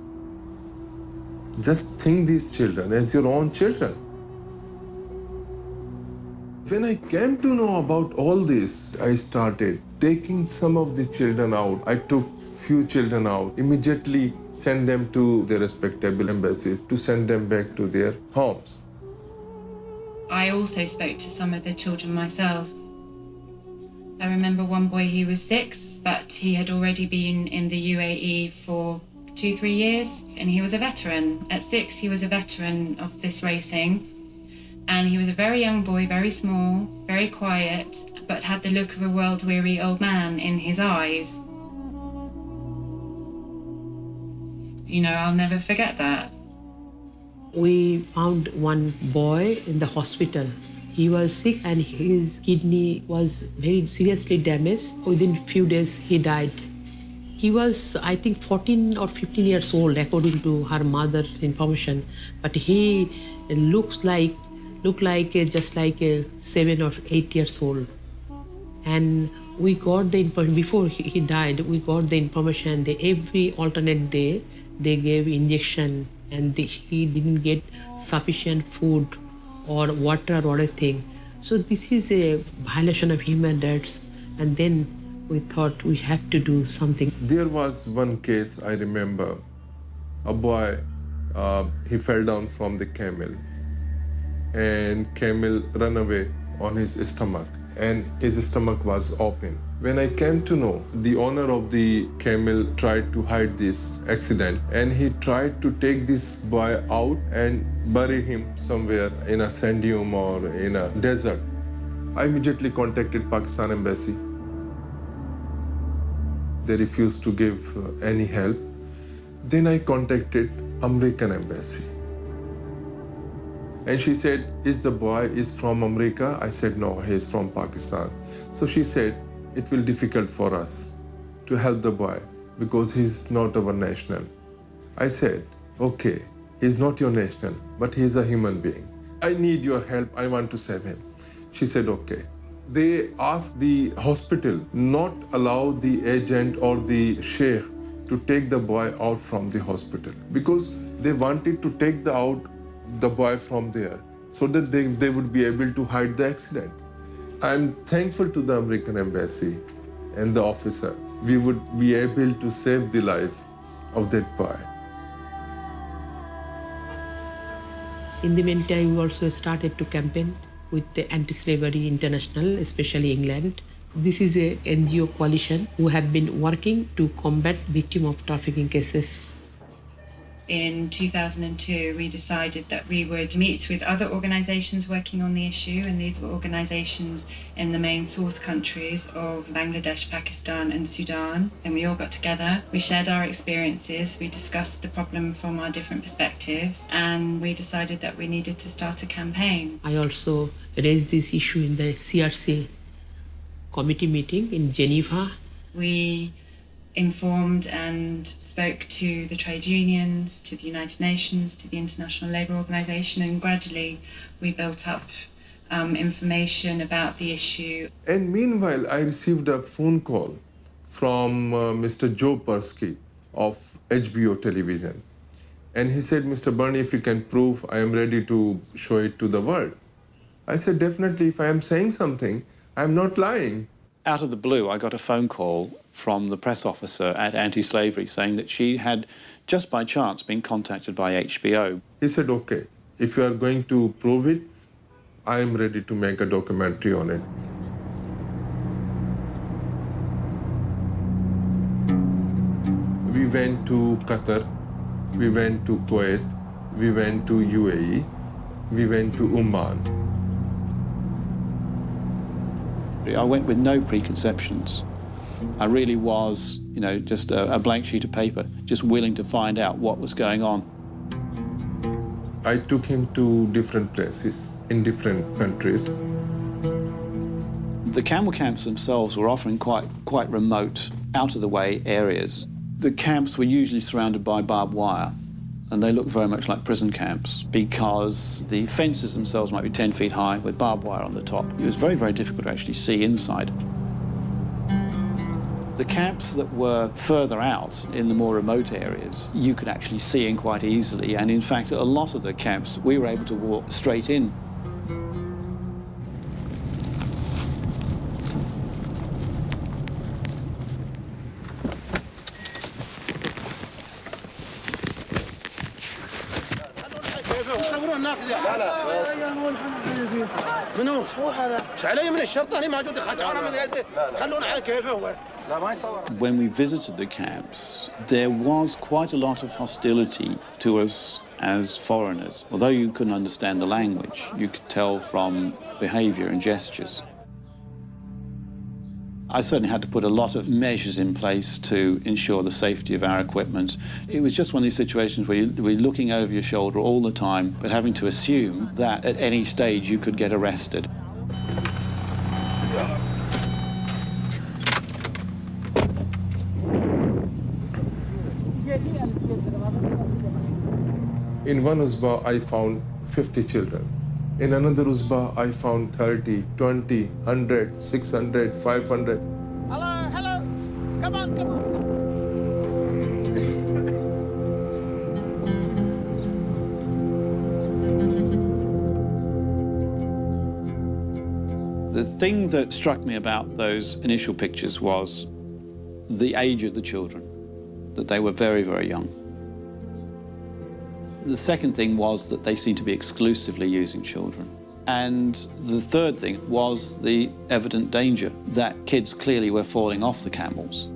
Just think these children as your own children. When I came to know about all this, I started taking some of the children out. I took few children out, immediately send them to their respectable embassies to send them back to their homes. I also spoke to some of the children myself. I remember one boy, he was 6, but he had already been in the UAE for 2-3 years, and he was a veteran. At 6, he was a veteran of this racing, and he was a very young boy, very small, very quiet, but had the look of a world-weary old man in his eyes. You know, I'll never forget that. We found one boy in the hospital. He was sick and his kidney was very seriously damaged. Within a few days, he died. He was, I think, 14 or 15 years old, according to her mother's information. But he looked like just like a 7 or 8 years old. And we got the information, before he died, we got the information that every alternate day, they gave injection and he didn't get sufficient food or water or anything. So this is a violation of human rights. And then we thought we have to do something. There was one case I remember. A boy, he fell down from the camel, and camel ran away on his stomach, and his stomach was open. When I came to know, the owner of the camel tried to hide this accident, and he tried to take this boy out and bury him somewhere in a sand dune or in a desert. I immediately contacted Pakistan embassy. They refused to give any help. Then I contacted American embassy. And she said, is the boy from America? I said, no, he is from Pakistan. So she said, it will be difficult for us to help the boy because he's not our national. I said, okay, he's not your national, but he's a human being. I need your help, I want to save him. She said, okay. They asked the hospital not allow the agent or the sheikh to take the boy out from the hospital because they wanted to take the boy from there so that they would be able to hide the accident. I'm thankful to the American embassy and the officer. We would be able to save the life of that boy. In the meantime, we also started to campaign with the Anti-Slavery International, especially England. This is a NGO coalition who have been working to combat victims of trafficking cases. in 2002, we decided that we would meet with other organisations working on the issue, and these were organisations in the main source countries of Bangladesh, Pakistan and Sudan. And we all got together, we shared our experiences, we discussed the problem from our different perspectives, and we decided that we needed to start a campaign. I also raised this issue in the CRC committee meeting in Geneva. We informed and spoke to the trade unions, to the United Nations, to the International Labour Organization, and gradually we built up information about the issue. And meanwhile, I received a phone call from Mr. Joe Persky of HBO television. And he said, Mr. Bernie, if you can prove, I am ready to show it to the world. I said, definitely, if I am saying something, I'm not lying. Out of the blue, I got a phone call from the press officer at Anti-Slavery saying that she had, just by chance, been contacted by HBO. He said, okay, if you are going to prove it, I am ready to make a documentary on it. We went to Qatar, we went to Kuwait, we went to UAE, we went to Oman. I went with no preconceptions. I really was, you know, just a blank sheet of paper, just willing to find out what was going on. I took him to different places in different countries. The camel camps themselves were often quite remote, out-of-the-way areas. The camps were usually surrounded by barbed wire, and they looked very much like prison camps because the fences themselves might be 10 feet high with barbed wire on the top. It was very, very difficult to actually see inside. The camps that were further out in the more remote areas, you could actually see in quite easily, and in fact, a lot of the camps, we were able to walk straight in. منو؟ هو هذا ايش علي من الشرطه هنا موجود خشعره من يده خلونا على كيفه هو لا ما يصور. When we visited the camps, there was quite a lot of hostility to us as foreigners. Although you couldn't understand the language, you could tell from behavior and gestures. I certainly had to put a lot of measures in place to ensure the safety of our equipment. It was just one of these situations where you're looking over your shoulder all the time, but having to assume that at any stage you could get arrested. In one Uzbah, I found 50 children. In another Uzbah, I found 30, 20, 100, 600, 500. Hello, hello. Come on, come on. The thing that struck me about those initial pictures was the age of the children, that they were very, very young. The second thing was that they seemed to be exclusively using children. And the third thing was the evident danger that kids clearly were falling off the camels.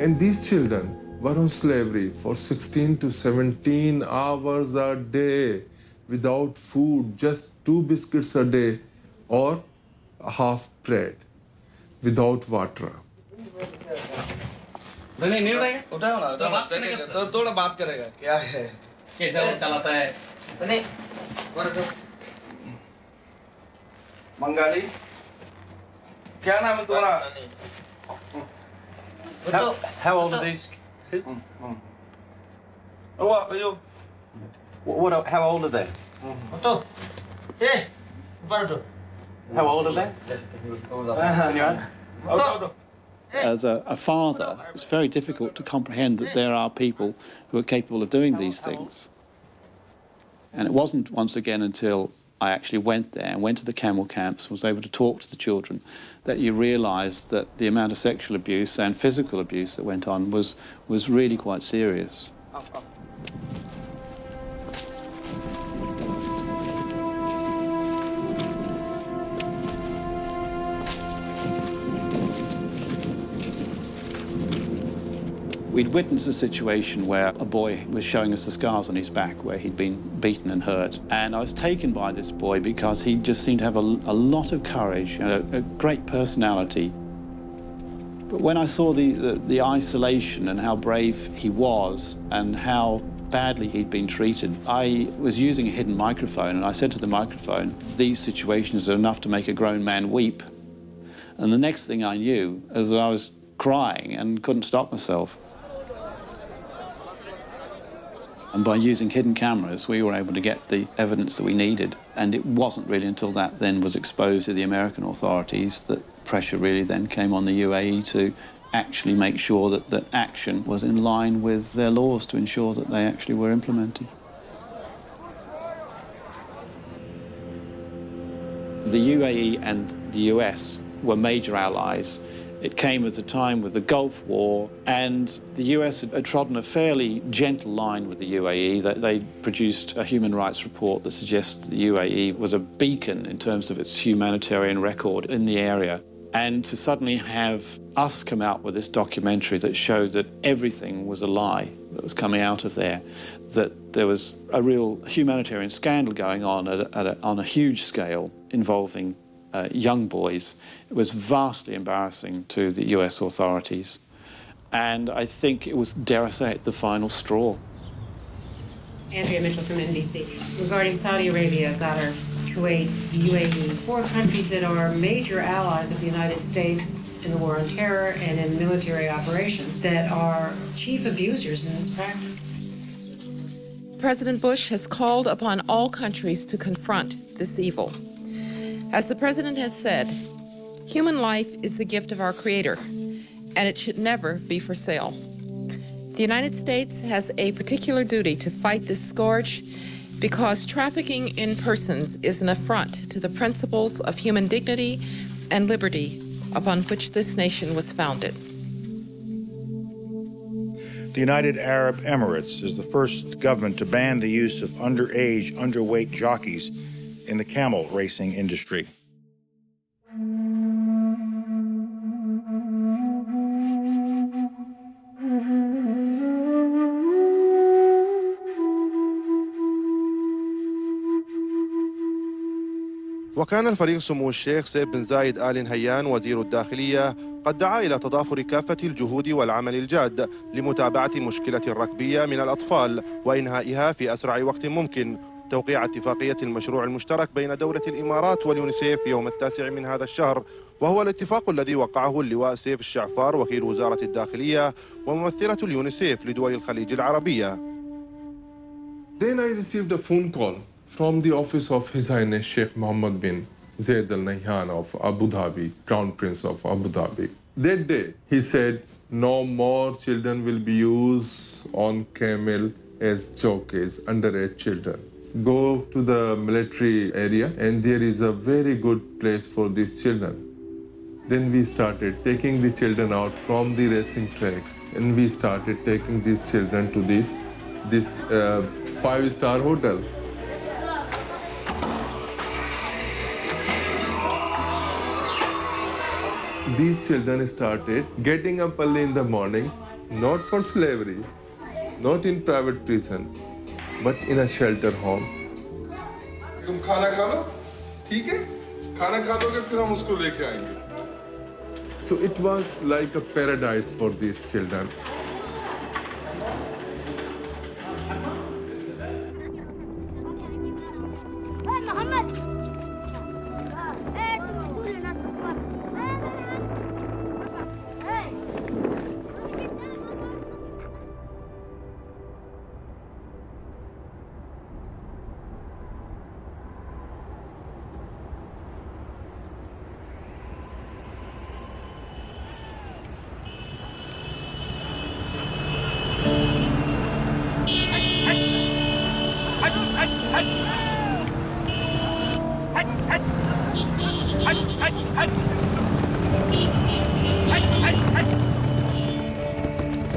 And these children were on slavery for 16 to 17 hours a day without food, just 2 biscuits a day or half bread, without water. नहीं रहेगा उठाओ ना तो बात करेगा तो थोड़ा बात करेगा क्या है कैसे वो चलाता है नहीं बंगाली क्या नाम है तुम्हारा How old are these kids? What are you? How old are they? How old are they? As a father, it's very difficult to comprehend that there are people who are capable of doing these things. And it wasn't once again until I actually went there and went to the camel camps, was able to talk to the children, that you realised that the amount of sexual abuse and physical abuse that went on was really quite serious. We'd witnessed a situation where a boy was showing us the scars on his back where he'd been beaten and hurt. And I was taken by this boy because he just seemed to have a lot of courage and a great personality. But when I saw the isolation and how brave he was and how badly he'd been treated, I was using a hidden microphone, and I said to the microphone, "These situations are enough to make a grown man weep." And the next thing I knew is that I was crying and couldn't stop myself. And by using hidden cameras, we were able to get the evidence that we needed. And it wasn't really until that then was exposed to the American authorities that pressure really then came on the UAE to actually make sure that action was in line with their laws to ensure that they actually were implemented. The UAE and the US were major allies. It came at a time with the Gulf War, and the US had trodden a fairly gentle line with the UAE. They produced a human rights report that suggests the UAE was a beacon in terms of its humanitarian record in the area. And to suddenly have us come out with this documentary that showed that everything was a lie that was coming out of there, that there was a real humanitarian scandal going on on a huge scale involving young boys, it was vastly embarrassing to the US authorities. And I think it was, dare I say it, the final straw. Andrea Mitchell from NBC. Regarding Saudi Arabia, Qatar, Kuwait, UAE, 4 countries that are major allies of the United States in the war on terror and in military operations that are chief abusers in this practice. President Bush has called upon all countries to confront this evil. As the president has said, human life is the gift of our Creator, and it should never be for sale. The United States has a particular duty to fight this scourge because trafficking in persons is an affront to the principles of human dignity and liberty upon which this nation was founded. The United Arab Emirates is the first government to ban the use of underage, underweight jockeys in the camel racing industry. وكان الفريق سمو الشيخ سيف بن زايد آل نهيان وزير الداخلية قد دعا إلى تضافر كافة الجهود والعمل الجاد لمتابعة مشكلة الركبية من الأطفال وإنهائها في أسرع وقت ممكن. توقيع اتفاقية المشروع المشترك بين دولة الإمارات واليونيسيف يوم 9 من هذا الشهر، وهو الاتفاق الذي وقعه اللواء سيف الشعفار وكيل وزارة الداخلية وممثلة اليونيسيف لدول الخليج العربية. Then I received a phone call from the office of His Highness Sheikh Mohammed bin Zayed Al Nahyan of Abu Dhabi, Crown Prince of Abu Dhabi. That day, he said, no more children will be used on camel as jockeys, underage children. Go to the military area and there is a very good place for these children. Then we started taking the children out from the racing tracks and we started taking these children to this 5-star hotel. These children started getting up early in the morning, not for slavery, not in private prison, but in a shelter home. तुम खाना खा लो, ठीक है? खाना खा लोगे फिर हम उसको लेके आएंगे. So it was like a paradise for these children.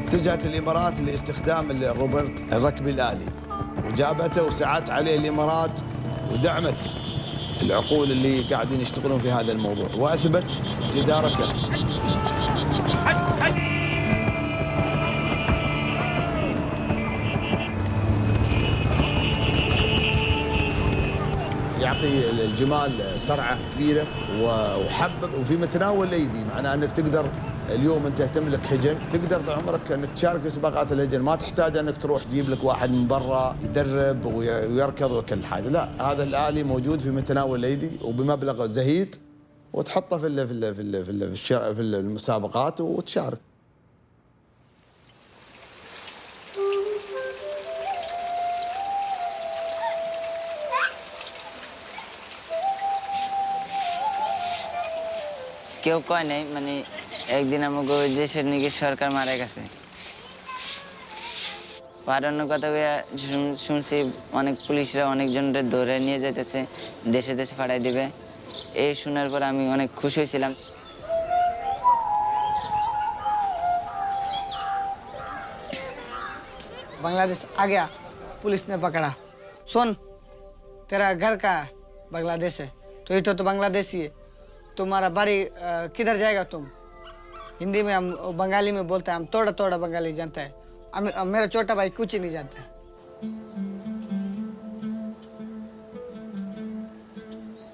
اتجهت الامارات لاستخدام الروبوت الركبي الآلي وجابته وسعت عليه الامارات ودعمت العقول اللي قاعدين يشتغلون في هذا الموضوع واثبت جدارته. يعطي الجمال سرعه كبيره وحبب وفي متناول الايدي، معناه انك تقدر اليوم انت تملك هجن تقدر طول عمرك انك تشارك في سباقات الهجن، ما تحتاج انك تروح تجيب لك واحد من برا يدرب ويركض وكل حاجه، لا هذا الآلي موجود في متناول الايدي وبمبلغ زهيد وتحطه في المسابقات وتشارك. কেউ কয় নাই, মানে একদিন আমাকে ওই দেশের নাকি সরকার মারা গেছে। পারানোর কথা শুনছি অনেক পুলিশরা অনেকজনদের ধরে নিয়ে যেতেছে, দেশে দেশে পাঠাই দিবে। এই শোনার পর আমি অনেক খুশি হয়েছিলাম। बांग्लादेश आ गया, पुलिस ने पकड़ा। सुन, तेरा घर कहाँ है? बांग्लादेश है। तो ये तो बांग्लादेशी है। तुम्हारा बारी किधर जाएगा तुम? हिंदी में हम बंगाली में बोलते हैं, हम थोड़ा थोड़ा बंगाली जानते हैं। मेरा छोटा भाई कुछ ही नहीं जानता है।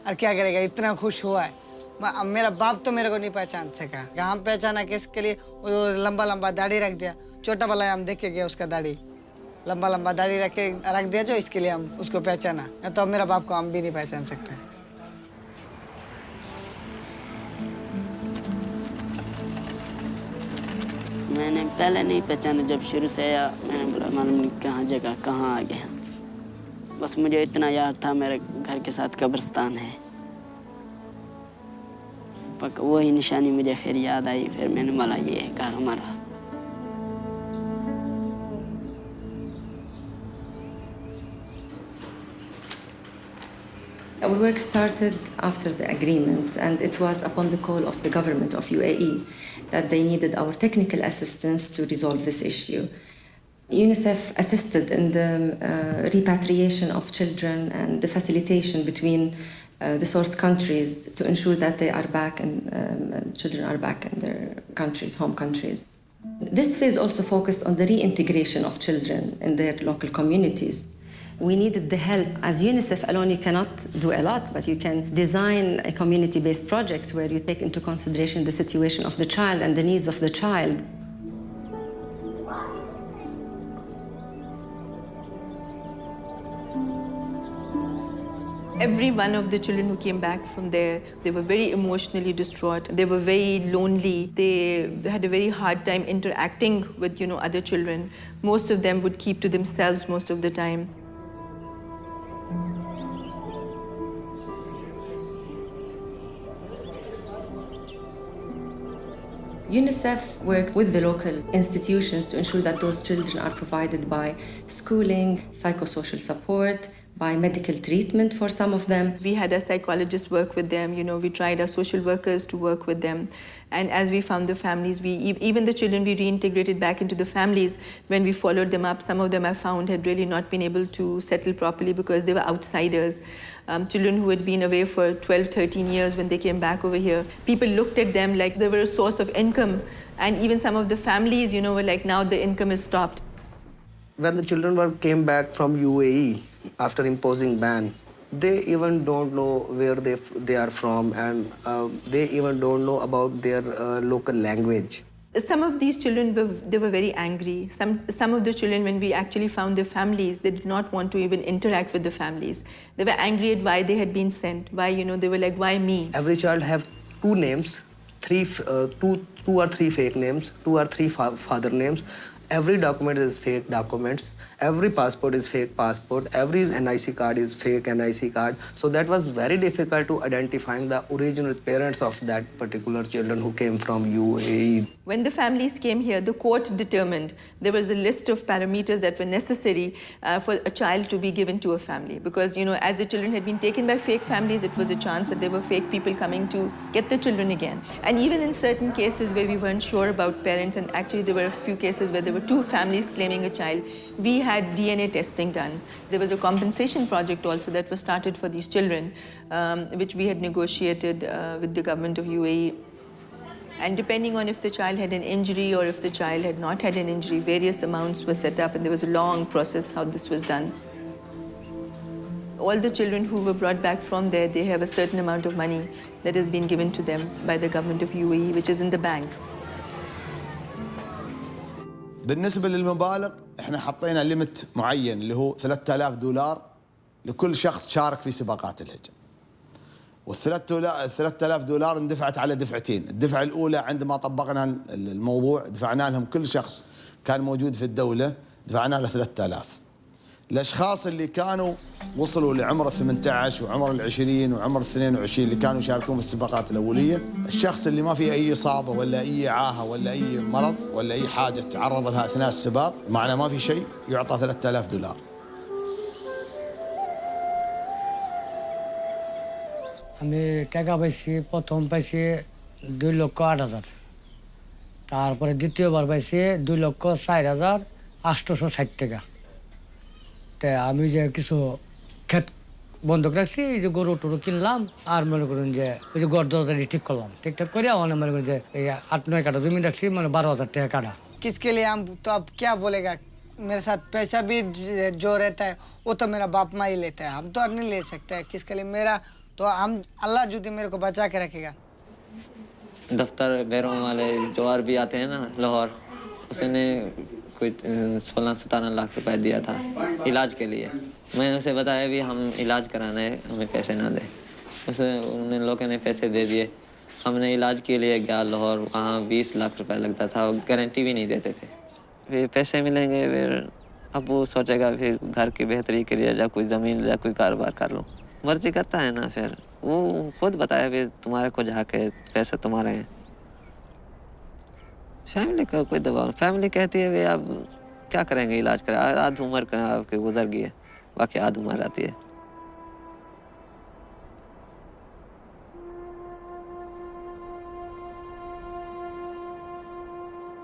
और क्या करेगा, इतना खुश हुआ है। मेरा बाप तो मेरे को नहीं पहचान सका। हम पहचाना किसके लिए? वो लंबा लंबा दाढ़ी रख दिया। छोटा वाला हम देख के गया, उसका दाढ़ी लंबा लंबा दाढ़ी रख दिया, जो इसके लिए हम उसको पहचाना। तो मेरा बाप को हम भी नहीं पहचान सकते। मैंने पहले नहीं पहचाना, जब शुरू से आया मैंने बोला मालूम नहीं कहाँ जगह कहाँ आ गया। बस मुझे इतना याद था मेरे घर के साथ कब्रिस्तान है, वही निशानी मुझे फिर याद आई। फिर मैंने बोला ये है घर हमारा। Our work started after the agreement, and it was upon the call of the government of UAE that they needed our technical assistance to resolve this issue. UNICEF assisted in the repatriation of children and the facilitation between the source countries to ensure that they are back and children are back in their countries, home countries. This phase also focused on the reintegration of children in their local communities. We needed the help. As UNICEF alone, you cannot do a lot, but you can design a community-based project where you take into consideration the situation of the child and the needs of the child. Every one of the children who came back from there, they were very emotionally distraught. They were very lonely. They had a very hard time interacting with, other children. Most of them would keep to themselves most of the time. UNICEF worked with the local institutions to ensure that those children are provided by schooling, psychosocial support, by medical treatment for some of them. We had our psychologists work with them, we tried our social workers to work with them. And as we found the families, even the children we reintegrated back into the families, when we followed them up, some of them I found had really not been able to settle properly because they were outsiders. Children who had been away for 12, 13 years, when they came back over here, people looked at them like they were a source of income. And even some of the families, were like, now the income is stopped. When the children came back from UAE after imposing ban, they even don't know where they are from, and they even don't know about their local language. Some of these children they were very angry. Some of the children, when we actually found their families, they did not want to even interact with the families. They were angry at why they had been sent. Why, they were like, why me? Every child have two names, two or three fake names, two or three father names. Every document is fake documents. Every passport is fake passport. Every NIC card is fake NIC card. So that was very difficult to identifying the original parents of that particular children who came from UAE. When the families came here, the court determined there was a list of parameters that were necessary for a child to be given to a family. Because, as the children had been taken by fake families, it was a chance that there were fake people coming to get the children again. And even in certain cases where we weren't sure about parents, and actually there were a few cases where there were two families claiming a child, we had DNA testing done. There was a compensation project also that was started for these children, which we had negotiated with the government of UAE. And depending on if the child had an injury or if the child had not had an injury, various amounts were set up, and there was a long process how this was done. all the children who were brought back from there, they have a certain amount of money that has been given to them by the government of UAE, which is in the bank. بالنسبة للمبالغ احنا حطينا ليمت معين اللي هو $3000 لكل شخص شارك في سباقات الهجن. $3000 اندفعت على دفعتين، الدفعة الأولى عندما طبقنا الموضوع دفعنا لهم كل شخص كان موجود في الدولة دفعنا له 3000. الأشخاص اللي كانوا وصلوا لعمر 18 وعمر 20 وعمر 22 اللي كانوا يشاركون في السباقات الأولية، الشخص اللي ما فيه أي إصابة ولا أي عاهة ولا أي مرض ولا أي حاجة تعرض لها أثناء السباق معناه ما في شيء يعطى $3000. আমি টাকা পাইছি প্রথম পাইছি 2,08,000 তারপরে দ্বিতীয়বার পাইছি 2,04,860 টাকা তে আমি যে কিছু ক্ষেত বন্ধক রাখছি এই যে গরু টরু কিনলাম আর মনে করুন যে ওই যে গড় দরদারি ঠিক করলাম ঠিকঠাক করে আমার মনে করেন যে এই 8-9 কাটা জমি রাখছি মানে 12,000 টাকা কাটা किसके लिए हम तो अब क्या बोलेगा मेरे साथ पैसा भी जो रहता है वो तो मेरा बाप माँ ही लेता है हम तो नहीं ले सकते हैं किसके लिए मेरा तो हम अल्लाह जुदी मेरे को बचा के रखेगा दफ्तर बैरों वाले जो और भी आते हैं ना लाहौर उसने कोई 16-17 लाख रुपए दिया था इलाज के लिए मैंने उसे बताया भी हम इलाज कराना है हमें पैसे ना दे उसे उन लोगों ने पैसे दे दिए हमने इलाज के लिए गया लाहौर वहाँ 20 लाख रुपए लगता था और गारंटी भी नहीं देते थे फिर पैसे मिलेंगे फिर अब वो सोचेगा फिर घर की बेहतरी के लिए या कोई ज़मीन या कोई कारोबार कर लो मर्जी करता है ना फिर वो खुद बताया फिर तुम्हारे को जाके पैसे तुम्हारे हैं फैमिली का कोई दबाव फैमिली कहती है भाई अब क्या करेंगे इलाज करें आध उम्र का आपके गुजर गई है बाकी आध उम्र आती है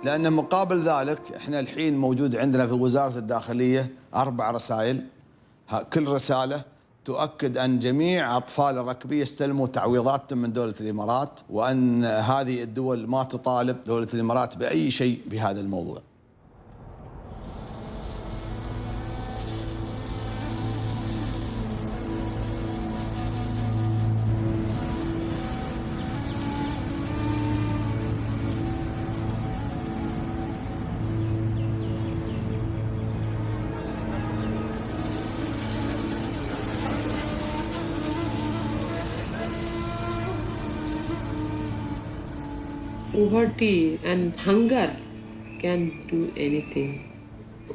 لأن مقابل ذلك احنا الحين موجود عندنا في وزارة الداخلية 4 رسائل كل رسالة تؤكد أن جميع أطفال الركبية استلموا تعويضات من دولة الإمارات وأن هذه الدول ما تطالب دولة الإمارات بأي شيء بهذا الموضوع Poverty and hunger can do anything.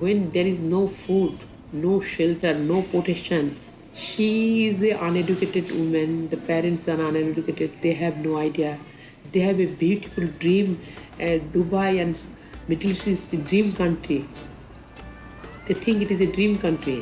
When there is no food, no shelter, no protection, she is an uneducated woman, the parents are uneducated, they have no idea. They have a beautiful dream, Dubai and Middle East is the dream country. They think it is a dream country.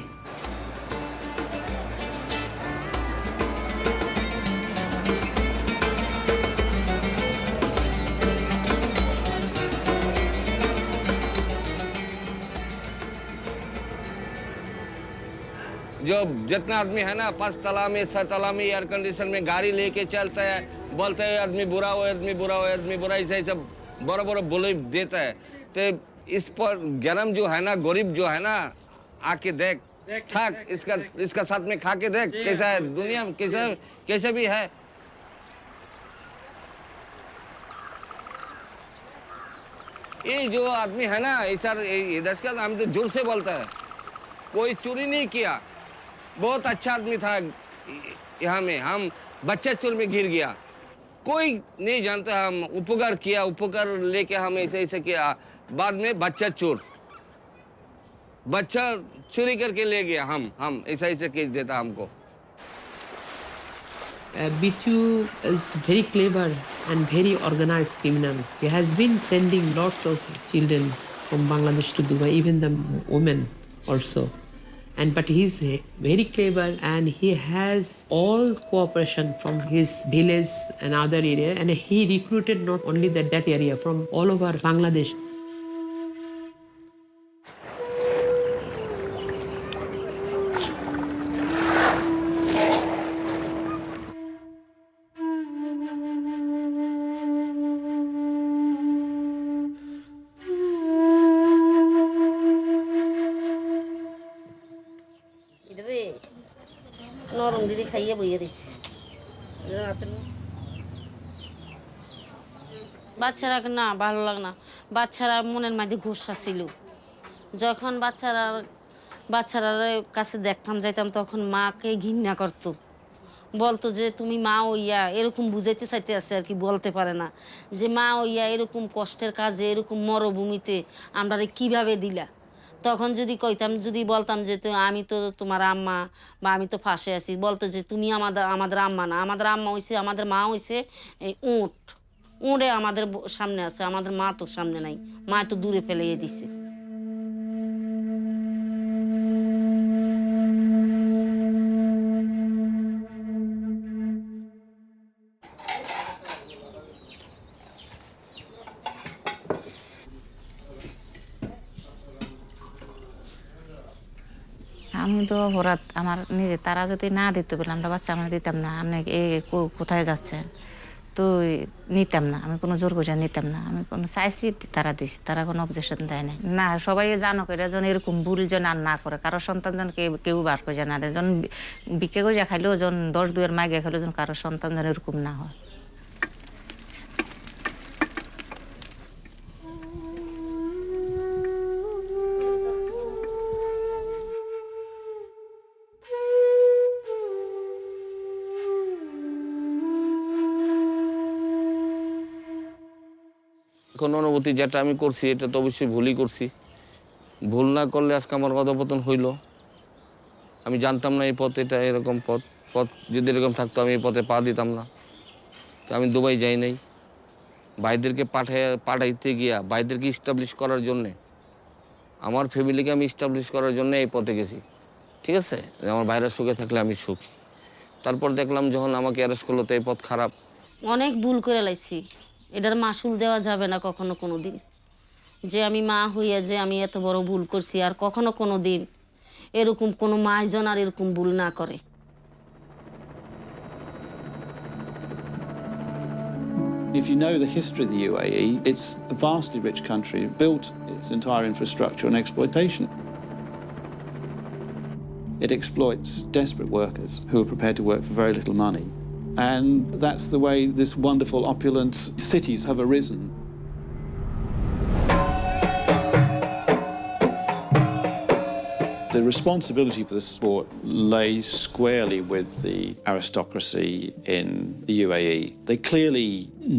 जो जितना आदमी है ना 5 तला में 7 तला में air condition में गाड़ी लेके चलता है बोलते हैं आदमी बुरा हो आदमी बुरा हो आदमी बुरा ऐसे ऐसे बड़ा बड़ा बोले देता है तो इस पर गरम जो है ना गरीब जो है ना आके देख थक इसका साथ में खा के देख कैसा है दुनिया कैसे भी है ये जो आदमी है ना ऐसा दस का हम तो जोर से बोलता है कोई चोरी नहीं किया बहुत अच्छा आदमी था यहाँ में हम बच्चा चोर में गिर गया कोई नहीं जानता हम उपकार किया उपकार लेके हम ऐसे ऐसे किया बाद में बच्चा चोरी करके ले गया हम ऐसा ऐसे केस देता हमको BTU is very clever and very organized criminal. He has been sending lots of children from Bangladesh to Dubai, even the women also. But he's very clever and he has all cooperation from his village and other area and he recruited not only that area from all over Bangladesh. গরম দিদি খাইয়ে বইয়ে দিছি বাচ্চারা না ভালো লাগে না বাচ্চারা মনের মধ্যে ঘুষা ছিল যখন বাচ্চারা কাছে দেখতাম যাইতাম তখন মাকে ঘৃণা করতো বলতো যে তুমি মা হইয়া এরকম বুঝাইতে চাইতে আছে আর কি বলতে পারে না যে মা হইয়া এরকম কষ্টের কাজে এরকম মরুভূমিতে আমরা কিভাবে দিলা তখন যদি কইতাম যদি বলতাম যে আমি তো তোমার আম্মা বা আমি তো ফাঁসে আছি বলতো যে তুমি আমাদের আম্মা না আমাদের আম্মা হইছে আমাদের মা হইছে এই উঁটে আমাদের সামনে আছে আমাদের মা তো সামনে নাই মা তো দূরে ফেলিয়ে দিছে আমি তো অপরাধ আমার নিজে তারা যদি না দিত বলে আমরা বাচ্চা আমরা দিতাম না আপনি কোথায় যাচ্ছেন তো নিতাম না আমি কোনো জোর করে নিতাম না আমি কোনো চাইছি তারা দিছি তারা কোনো অবজেকশন দেয় নাই না সবাই জানো করে যেন এরকম ভুল যেন আর না করে কারো সন্তান যেন কেউ বার করে না দেয় যখন বিকে করে খাইলেও যখন 10-2 মাগে খাইলেও যেন কারো সন্তান যেন এরকম না হয় এখন অনুভূতি যেটা আমি করছি এটা তো অবশ্যই ভুলই করছি ভুল না করলে আজকে আমার অধঃপতন হইল আমি জানতাম না এই পথ এটা এরকম পথ যদি এরকম থাকতো আমি এই পথে পা দিতাম না তো আমি দুবাই যাই নাই ভাইদেরকে পাঠাইতে গিয়া ভাইদেরকে ইস্টাবলিশ করার জন্যে আমার ফ্যামিলিকে আমি ইস্টাবলিশ করার জন্য এই পথে গেছি ঠিক আছে আমার ভাইরা সুখে থাকলে আমি সুখী তারপর দেখলাম যখন আমাকে অ্যারেস্ট করলো তো এই পথ খারাপ অনেক ভুল করে লাইছি এটার মাসুল দেওয়া যাবে না কখনো কোনো দিন যে আমি মা হইয়া যে আমি এত বড় ভুল করছি আর কখনো কোনো দিন এরকম কোনো মাইজন আর এরকম ভুল না করে If you know the history of the UAE, it's a vastly rich country, built its entire infrastructure on exploitation. It exploits desperate workers who are prepared to work for very little money. And that's the way this wonderful, opulent cities have arisen. The responsibility for the sport lays squarely with the aristocracy in the UAE. They clearly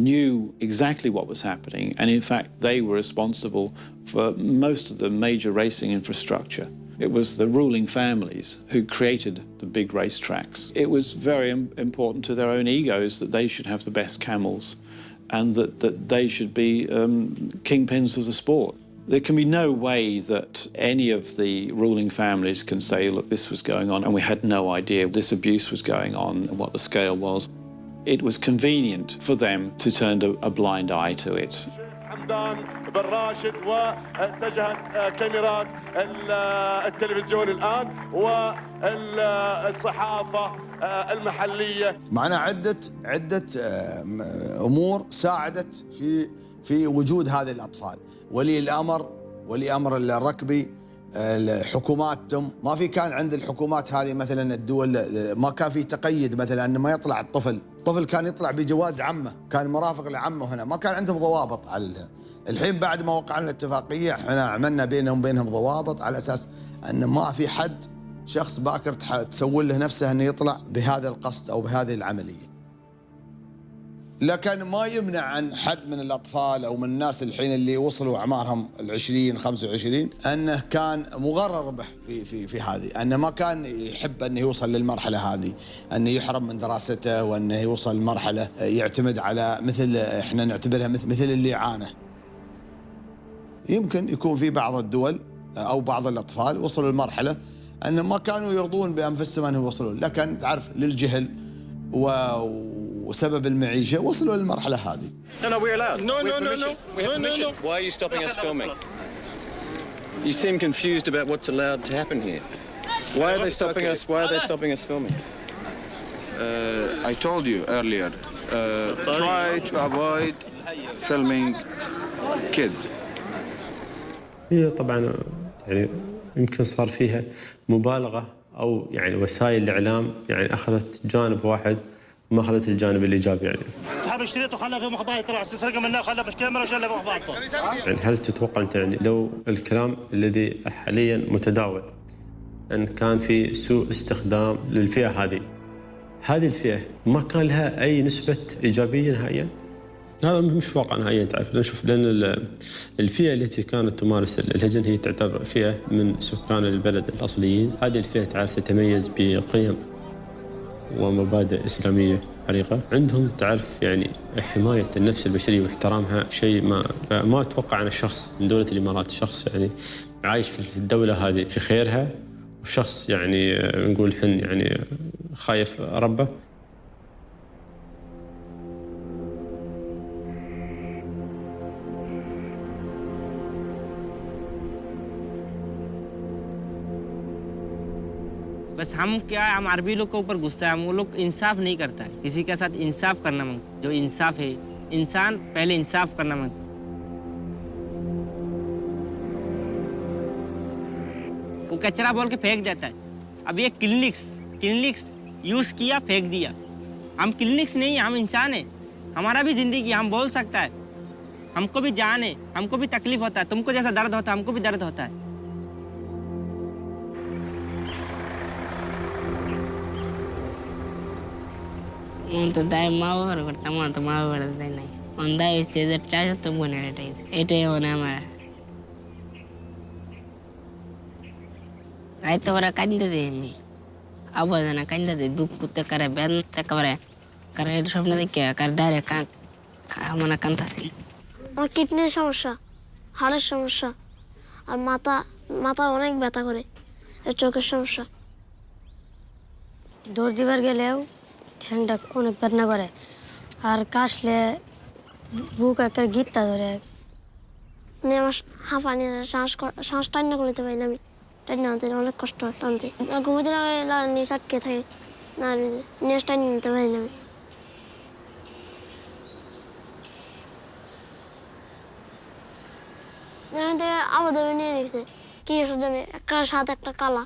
knew exactly what was happening, and in fact, they were responsible for most of the major racing infrastructure. It was the ruling families who created the big racetracks. It was very important to their own egos that they should have the best camels and that they should be kingpins of the sport. There can be no way that any of the ruling families can say, look, this was going on and we had no idea this abuse was going on and what the scale was. It was convenient for them to turn a blind eye to it. بن راشد واتجهت كاميرات التلفزيون الآن والصحافة المحلية معنا عدة أمور ساعدت في وجود هذه الأطفال ولي أمر الركبي حكوماتهم ما في كان عند الحكومات هذه مثلا الدول ما كان في تقيد مثلا أنه ما يطلع الطفل كان يطلع بجواز عمه كان مرافق لعمه هنا ما كان عندهم ضوابط على الحين بعد ما وقعنا الاتفاقية احنا عملنا بينهم ضوابط على أساس أن ما في حد شخص باكر تسوي له نفسه أنه يطلع بهذا القصد أو بهذه العملية لكن ما يمنع عن حد من الأطفال أو من الناس الحين اللي وصلوا أعمارهم 20-25 أنه كان مغرر به في هذه أنه ما كان يحب أنه يوصل للمرحلة هذه أنه يحرم من دراسته وأنه يوصل لمرحلة يعتمد على مثل إحنا نعتبرها مثل اللعانة يمكن يكون في بعض الدول أو بعض الأطفال وصلوا لمرحلة أن ما كانوا يرضون بأنفسهم أنهم يوصلون لكن تعرف للجهل وسبب المعيشة وصلوا للمرحلة هذه. No, we're allowed. No. Why are you stopping us filming? You seem confused about what's allowed to happen here. Why are they stopping us? Why are they stopping us filming? I told you earlier, try to avoid filming kids. هي طبعا يعني يمكن صار فيها مبالغة أو يعني وسائل الإعلام يعني أخذت جانب واحد ما أخذت الجانب الإيجابي يعني. سحب اشتريته خلاه في مخباي طلع سرقه منه خلاه بالكاميرا وشاله في مخباته. يعني هل تتوقع أنت يعني لو الكلام الذي حاليا متداول أن كان في سوء استخدام للفئة هذه الفئة ما كان لها أي نسبة إيجابية نهائيا؟ هذا مش واقع نهائيا تعرف نشوف لأن الفئة التي كانت تمارس الهجن هي تعتبر فئة من سكان البلد الأصليين. هذه الفئة تعرف تتميز بقيم ومبادئ إسلامية عريقة. عندهم تعرف يعني حماية النفس البشرية واحترامها شيء ما أتوقع عن الشخص من دولة الإمارات. شخص يعني عايش في الدولة هذه في خيرها وشخص يعني نقول حن يعني خايف ربه. बस हम क्या है, हम अरबी लोग के ऊपर गुस्सा है, हम वो लोग इंसाफ नहीं करता है, किसी के साथ इंसाफ करना मांगता, जो इंसाफ है, इंसान पहले इंसाफ करना मांगता। वो कचरा बोल के फेंक देता है। अब ये क्लिनिक्स यूज किया फेंक दिया। हम क्लिनिक्स नहीं, हम इंसान है, हमारा भी जिंदगी, हम बोल सकता है, हमको भी जान है, हमको भी तकलीफ होता है, तुमको जैसा दर्द होता है हमको भी दर्द होता है। तो दाय मावर करता मैं तो मावर करता नहीं on दाय से जब चाहे तो बोने रहता है एटे होना हमारा राइट तो वाला कंधे दे मी अब ना कंधे दे दुख कुत्ते करे बैन तक करे सबने देखे कर डायरेक्ट का मना कंधा सी और कितने समस्या हार्ट समस्या और माता অনেক ব্যথা করে চোখের সমস্যা দৌড় দিবার গেলেও ঠ্যাংটা অনেক বেদনা করে আর কাশলে বুক একটা গিটটা ধরে মানে আমার হাঁপানি শ্বাস টান্না করতে পারি না আমি টান্না আনতে অনেক কষ্ট হয় টানতে ঘুমোতে না নিয়ে আটকে থাকে না নিয়ে টান্না নিতে পারি না আমি আবুধাবি নিয়ে দেখছে কি এসব জানে একটা সাদা একটা কালা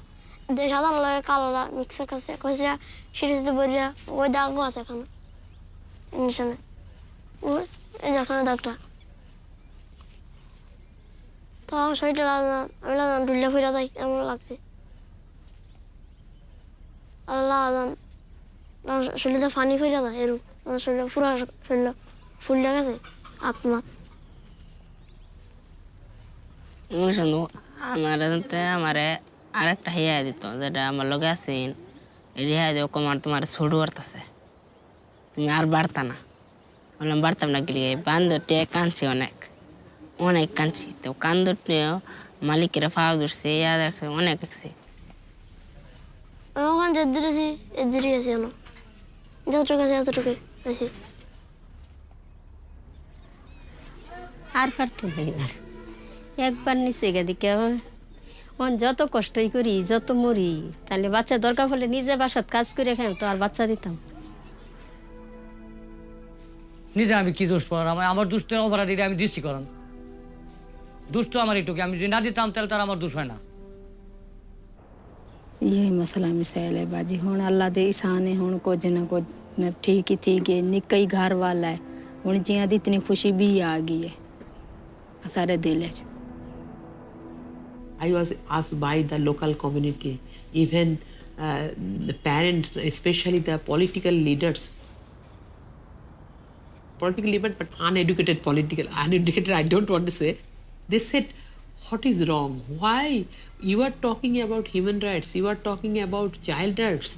সাদা লাগে কালা মিক্সার কাছে কইরা সিরিজে বইলা ওই দাগও আছে এখানে নিশানে ওই এই এখানে দাগটা তো আমার শরীরটা আমি ডুলে ফিরা যাই এমন লাগছে আল্লাহ শরীরটা ফানি ফিরা যায় এরকম আমার শরীর পুরো শরীর ফুলে গেছে আত্মা আমার আরেকটা হিয়া দিত যেটা আমার লগে আছে এই হিয়া দিয়ে কমার তোমার ছোট করতেছে তুমি আর বাড়তা না বললাম বাড়তাম না গেলে বান্ধবটে কাঁদছি অনেক কাঁদছি তো কান্দটে মালিকেরা ফাওয়া ধরছে অনেক দেখছে ওখানে যে দিয়েছি এদিকে আছে না যতটুকু আছে এতটুকু আছে আর পারতো না একবার নিচে গে দিকে যত কষ্টই করি যত মরি তাহলে বাচ্চা দরকার হলে নিজে বাসাত কাজ করে খাই তো আর বাচ্চা দিতাম নিজে আমি কি দোষ পাওয়ার আমার দোষ তো অপরাধী আমি দিচ্ছি করেন দোষ তো আমার একটু আমি যদি না দিতাম তাহলে তার আমার দোষ হয় না यही मसला मिसाइल है बाजी हूँ अल्लाह दे इंसान है हूँ कुछ न कुछ ठीक ही थी गए निकई घर वाला है हूँ जिया दी इतनी खुशी भी आ गई है सारे दिल है I was asked by the local community, even the parents, especially the political leaders, but uneducated, I don't want to say. They said, what is wrong? Why? You are talking about human rights, you are talking about child rights,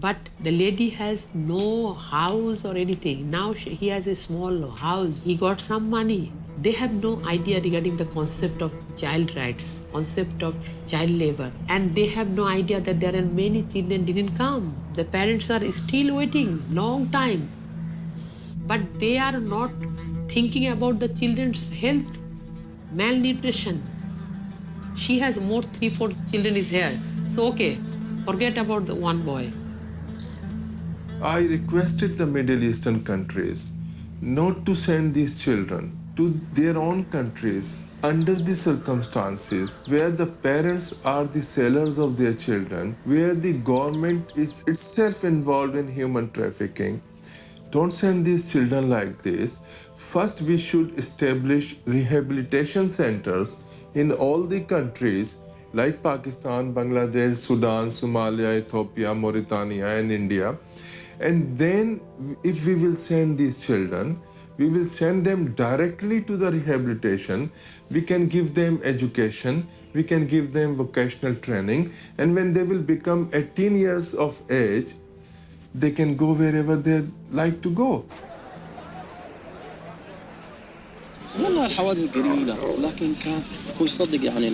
but the lady has no house or anything. Now he has a small house, he got some money. They have no idea regarding the concept of child rights, concept of child labor, and they have no idea that there are many children didn't come. The parents are still waiting long time, but they are not thinking about the children's health, malnutrition. She has more 3-4 children is here, so okay, forget about the one boy. I requested the Middle Eastern countries not to send these children, to to their own countries under the circumstances where the parents are the sellers of their children, where the government is itself involved in human trafficking. Don't send these children like this. First, we should establish rehabilitation centers in all the countries like Pakistan, Bangladesh, Sudan, Somalia, Ethiopia, Mauritania, and India. And then, if we will send these children, we will send them directly to the rehabilitation. We can give them education, we can give them vocational training, and when they will become 18 years of age, they can go wherever they like to go. والله الحوادث قليلة، لكن كان هو يصدق يعني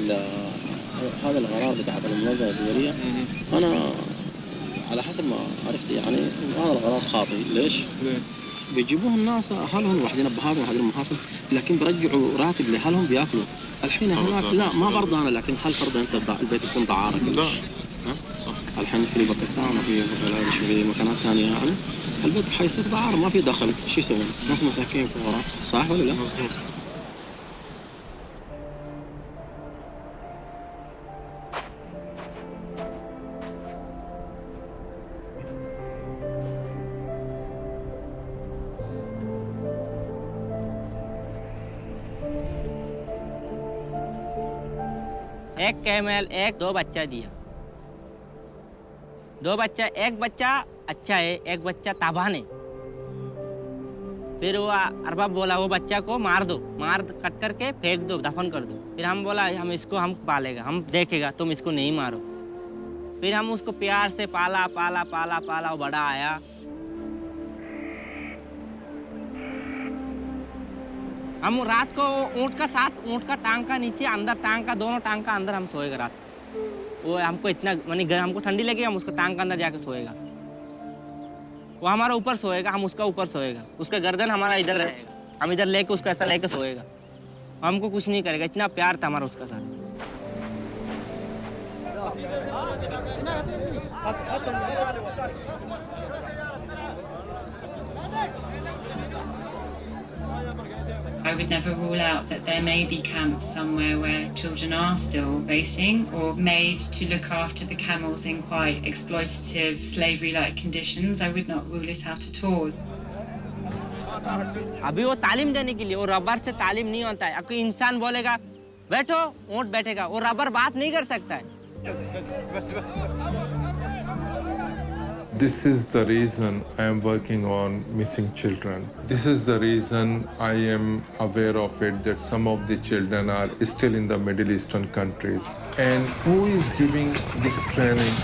هذا القرار بتاع المنظمة الدولية. أنا على حسب ما عرفت يعني هذا القرار خاطئ. ليش؟ بيجيبوهم الناس أهلهم واحدين بهذا واحدين محافظ، لكن برجعوا راتب لأهلهم بياكلوا. الحين هناك لا ما فرض أنا، لكن هل فرض أنت البيت يكون دعارة كلش؟ الحين في باكستان وفي بنغلاديش وفي مكانات ثانية يعني البيت حيصير دعارة ما في دخل، شو يسوون؟ ناس مساكين فقراء، صح ولا لا؟ مظبوط. एक camel एक दो बच्चा दिया, दो बच्चा, एक बच्चा अच्छा है, एक बच्चा ताबान है। फिर वो अरबाब बोला वो बच्चा को मार दो, मार कट करके फेंक दो, दफन कर दो। फिर हम बोला हम इसको हम पालेगा, हम देखेगा, तुम इसको नहीं मारो। फिर हम उसको प्यार से पाला पाला पाला पाला, वो बड़ा आया। हम रात को ऊँट का साथ, ऊँट का टांग का नीचे, अंदर टांग का, दोनों टांग का अंदर हम सोएगा रात को। वो हमको इतना मानी हमको ठंडी लगेगी, हम उसको टांग के अंदर जाके सोएगा। वो हमारा ऊपर सोएगा, हम उसका ऊपर सोएगा। उसका गर्दन हमारा इधर रहेगा, हम इधर लेके उसको ऐसा लेके सोएगा। हमको कुछ नहीं करेगा, इतना प्यार था हमारा उसका साथ। I would never rule out that there may be camps somewhere where children are still basing or made to look after the camels in quite exploitative, slavery-like conditions. I would not rule it out at all. अभी वो तालीम देने के लिए, वो rubber से तालीम नहीं होता है। कोई इंसान बोलेगा बैठो, ऊँट बैठेगा, वो रबर बात नहीं कर सकता है। This is the reason I am working on missing children. This is the reason I am aware of it that some of the children are still in the Middle Eastern countries. And who is giving this training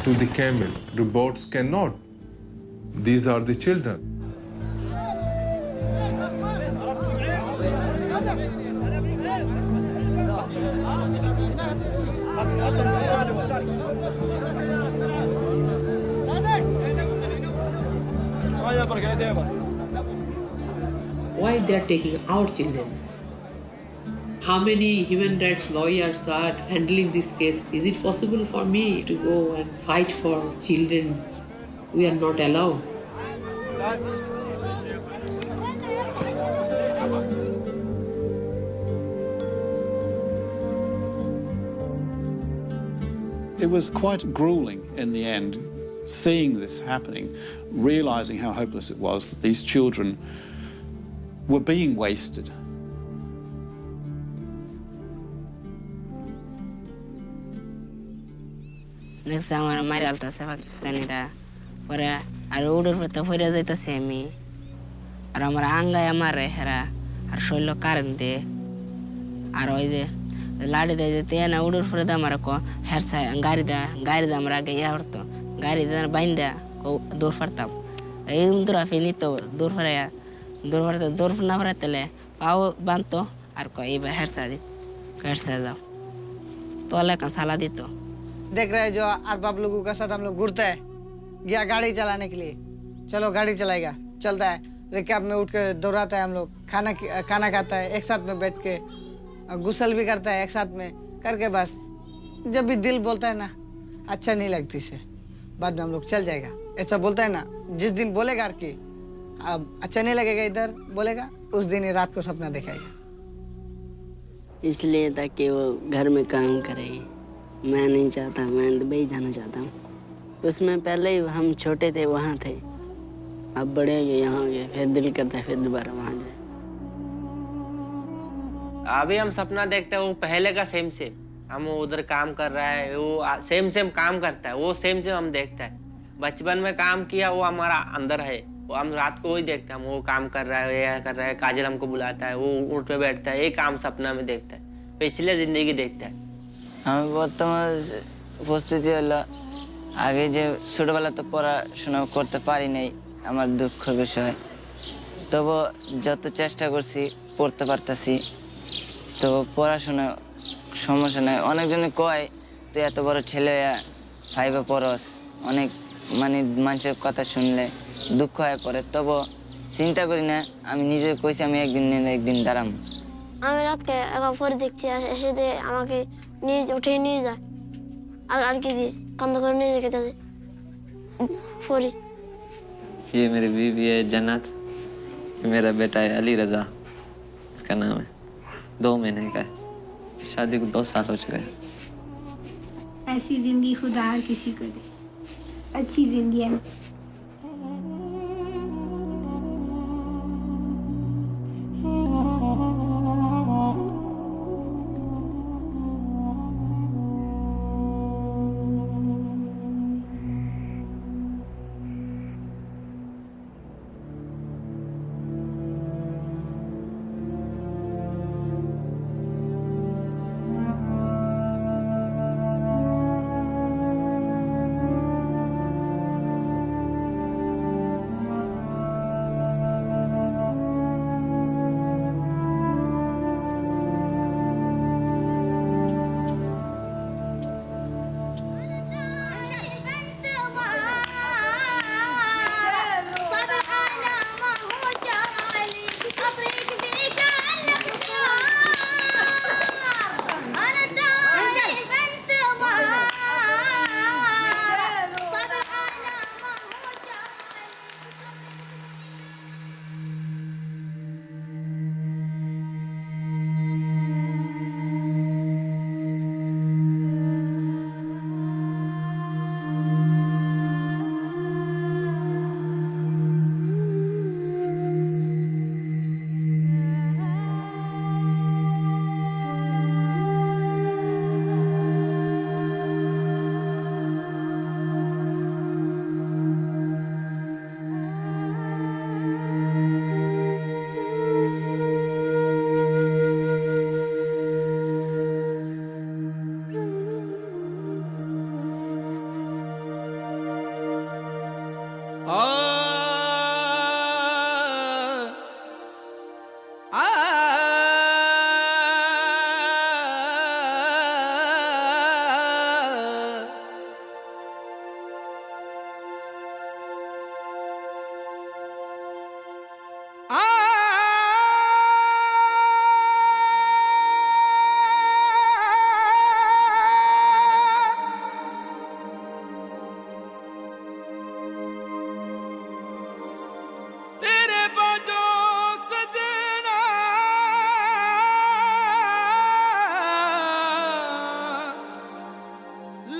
to the camel? Robots cannot. These are the children. Why they are taking our children? How many human rights lawyers are handling this case? Is it possible for me to go and fight for children? We are not allowed. It was quite grueling in the end, seeing this happening, realising how hopeless it was that these children were being wasted. Next time when I married Pakistani, for I order for the Foria de Semi, Ramaranga Yamare, or Sholo Karante, Aroise, the lady de Tiana order for the Marco, Hersa, and Garida, Garida Maraga Yarto, Garida Binda, go Dorfartam. I am finito, Dorfarea, Dorf Navratele, Pau Banto, Arco Eva Hersadit, Kersada. Tola Cansaladito. देख रहे हैं जो अरबाब लोगों का साथ हम लोग घूरते हैं, गया गाड़ी चलाने के लिए, चलो गाड़ी चलाएगा, चलता है, रिक्शा में उठ के दौड़ाता है हम लोग, खाना खाता है, एक साथ में बैठ के, गुसल भी करता है एक साथ में, करके बस, जब भी दिल बोलता है ना, अच्छा नहीं लगती से, बाद में हम लोग चल जाएगा, ऐसा बोलता है ना, जिस दिन बोलेगा कि अब अच्छा नहीं लगेगा इधर बोलेगा, उस दिन ही रात को सपना दिखाएगा। इसलिए ताकि वो घर में काम करे। मैं नहीं चाहता, मैं दुबई जाना चाहता हूँ। उसमें पहले ही हम छोटे थे वहाँ थे, अब बड़े हो गए यहाँ गए, फिर दिल करता है फिर दोबारा वहाँ जाए। अभी हम सपना देखते हैं वो पहले का सेम सेम, हम उधर काम कर रहा है वो सेम सेम काम करता है, वो सेम सेम हम देखते हैं। बचपन में काम किया वो हमारा अंदर है, वो हम रात को वही देखते हैं, हम वो काम कर रहा है यह कर रहा है। काजल हमको बुलाता है, वो ऊँट पे बैठता है, ये काम सपना में देखता है, पिछले जिंदगी देखता है। আমি বর্তমান পরিস্থিতি হলো আগে যে ছোটবেলা তো পড়াশোনা করতে পারি নাই, আমার দুঃখের বিষয়। তবু যত চেষ্টা করছি পড়তে পারতাছি, তবু পড়াশোনা সমস্যা নাই। অনেকজনে কয় তুই এত বড় ছেলে ফাইভে পড়স, অনেক মানে মানুষের কথা শুনলে দুঃখ হয়ে পড়ে। তবু চিন্তা করি না, আমি নিজে কইছি আমি একদিন না একদিন দাঁড়াম। আমি রাতকে একবার পরে দেখছি এসে আমাকে নিয়ে উঠে নিয়ে যায় আর কি দিয়ে কান্দ করে নিয়ে যেতে পরে। ये मेरी बीवी है जन्नत, मेरा बेटा है अली रजा, इसका नाम है। 2 महीने का है, शादी को 2 साल हो चुके हैं। ऐसी जिंदगी खुदा हर किसी को दे, अच्छी जिंदगी है।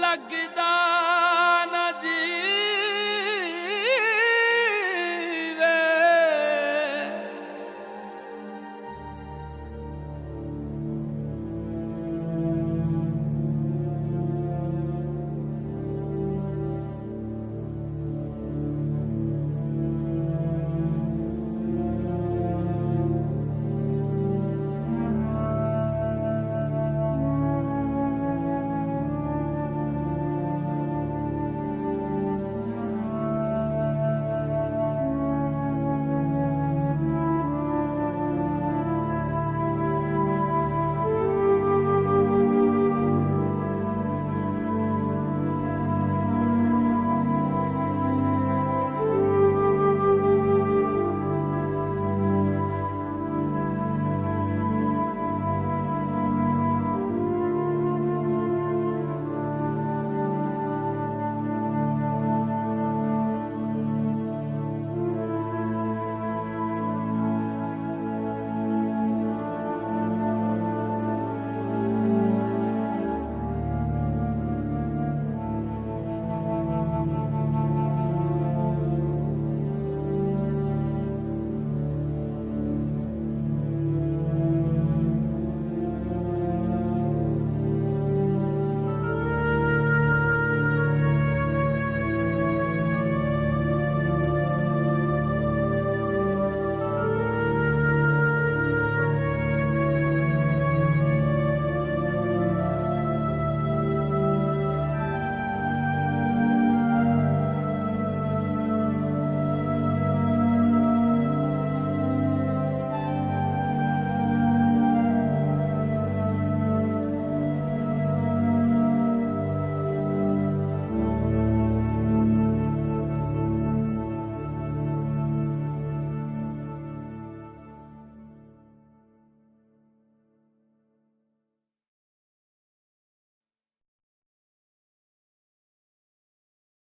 लगदा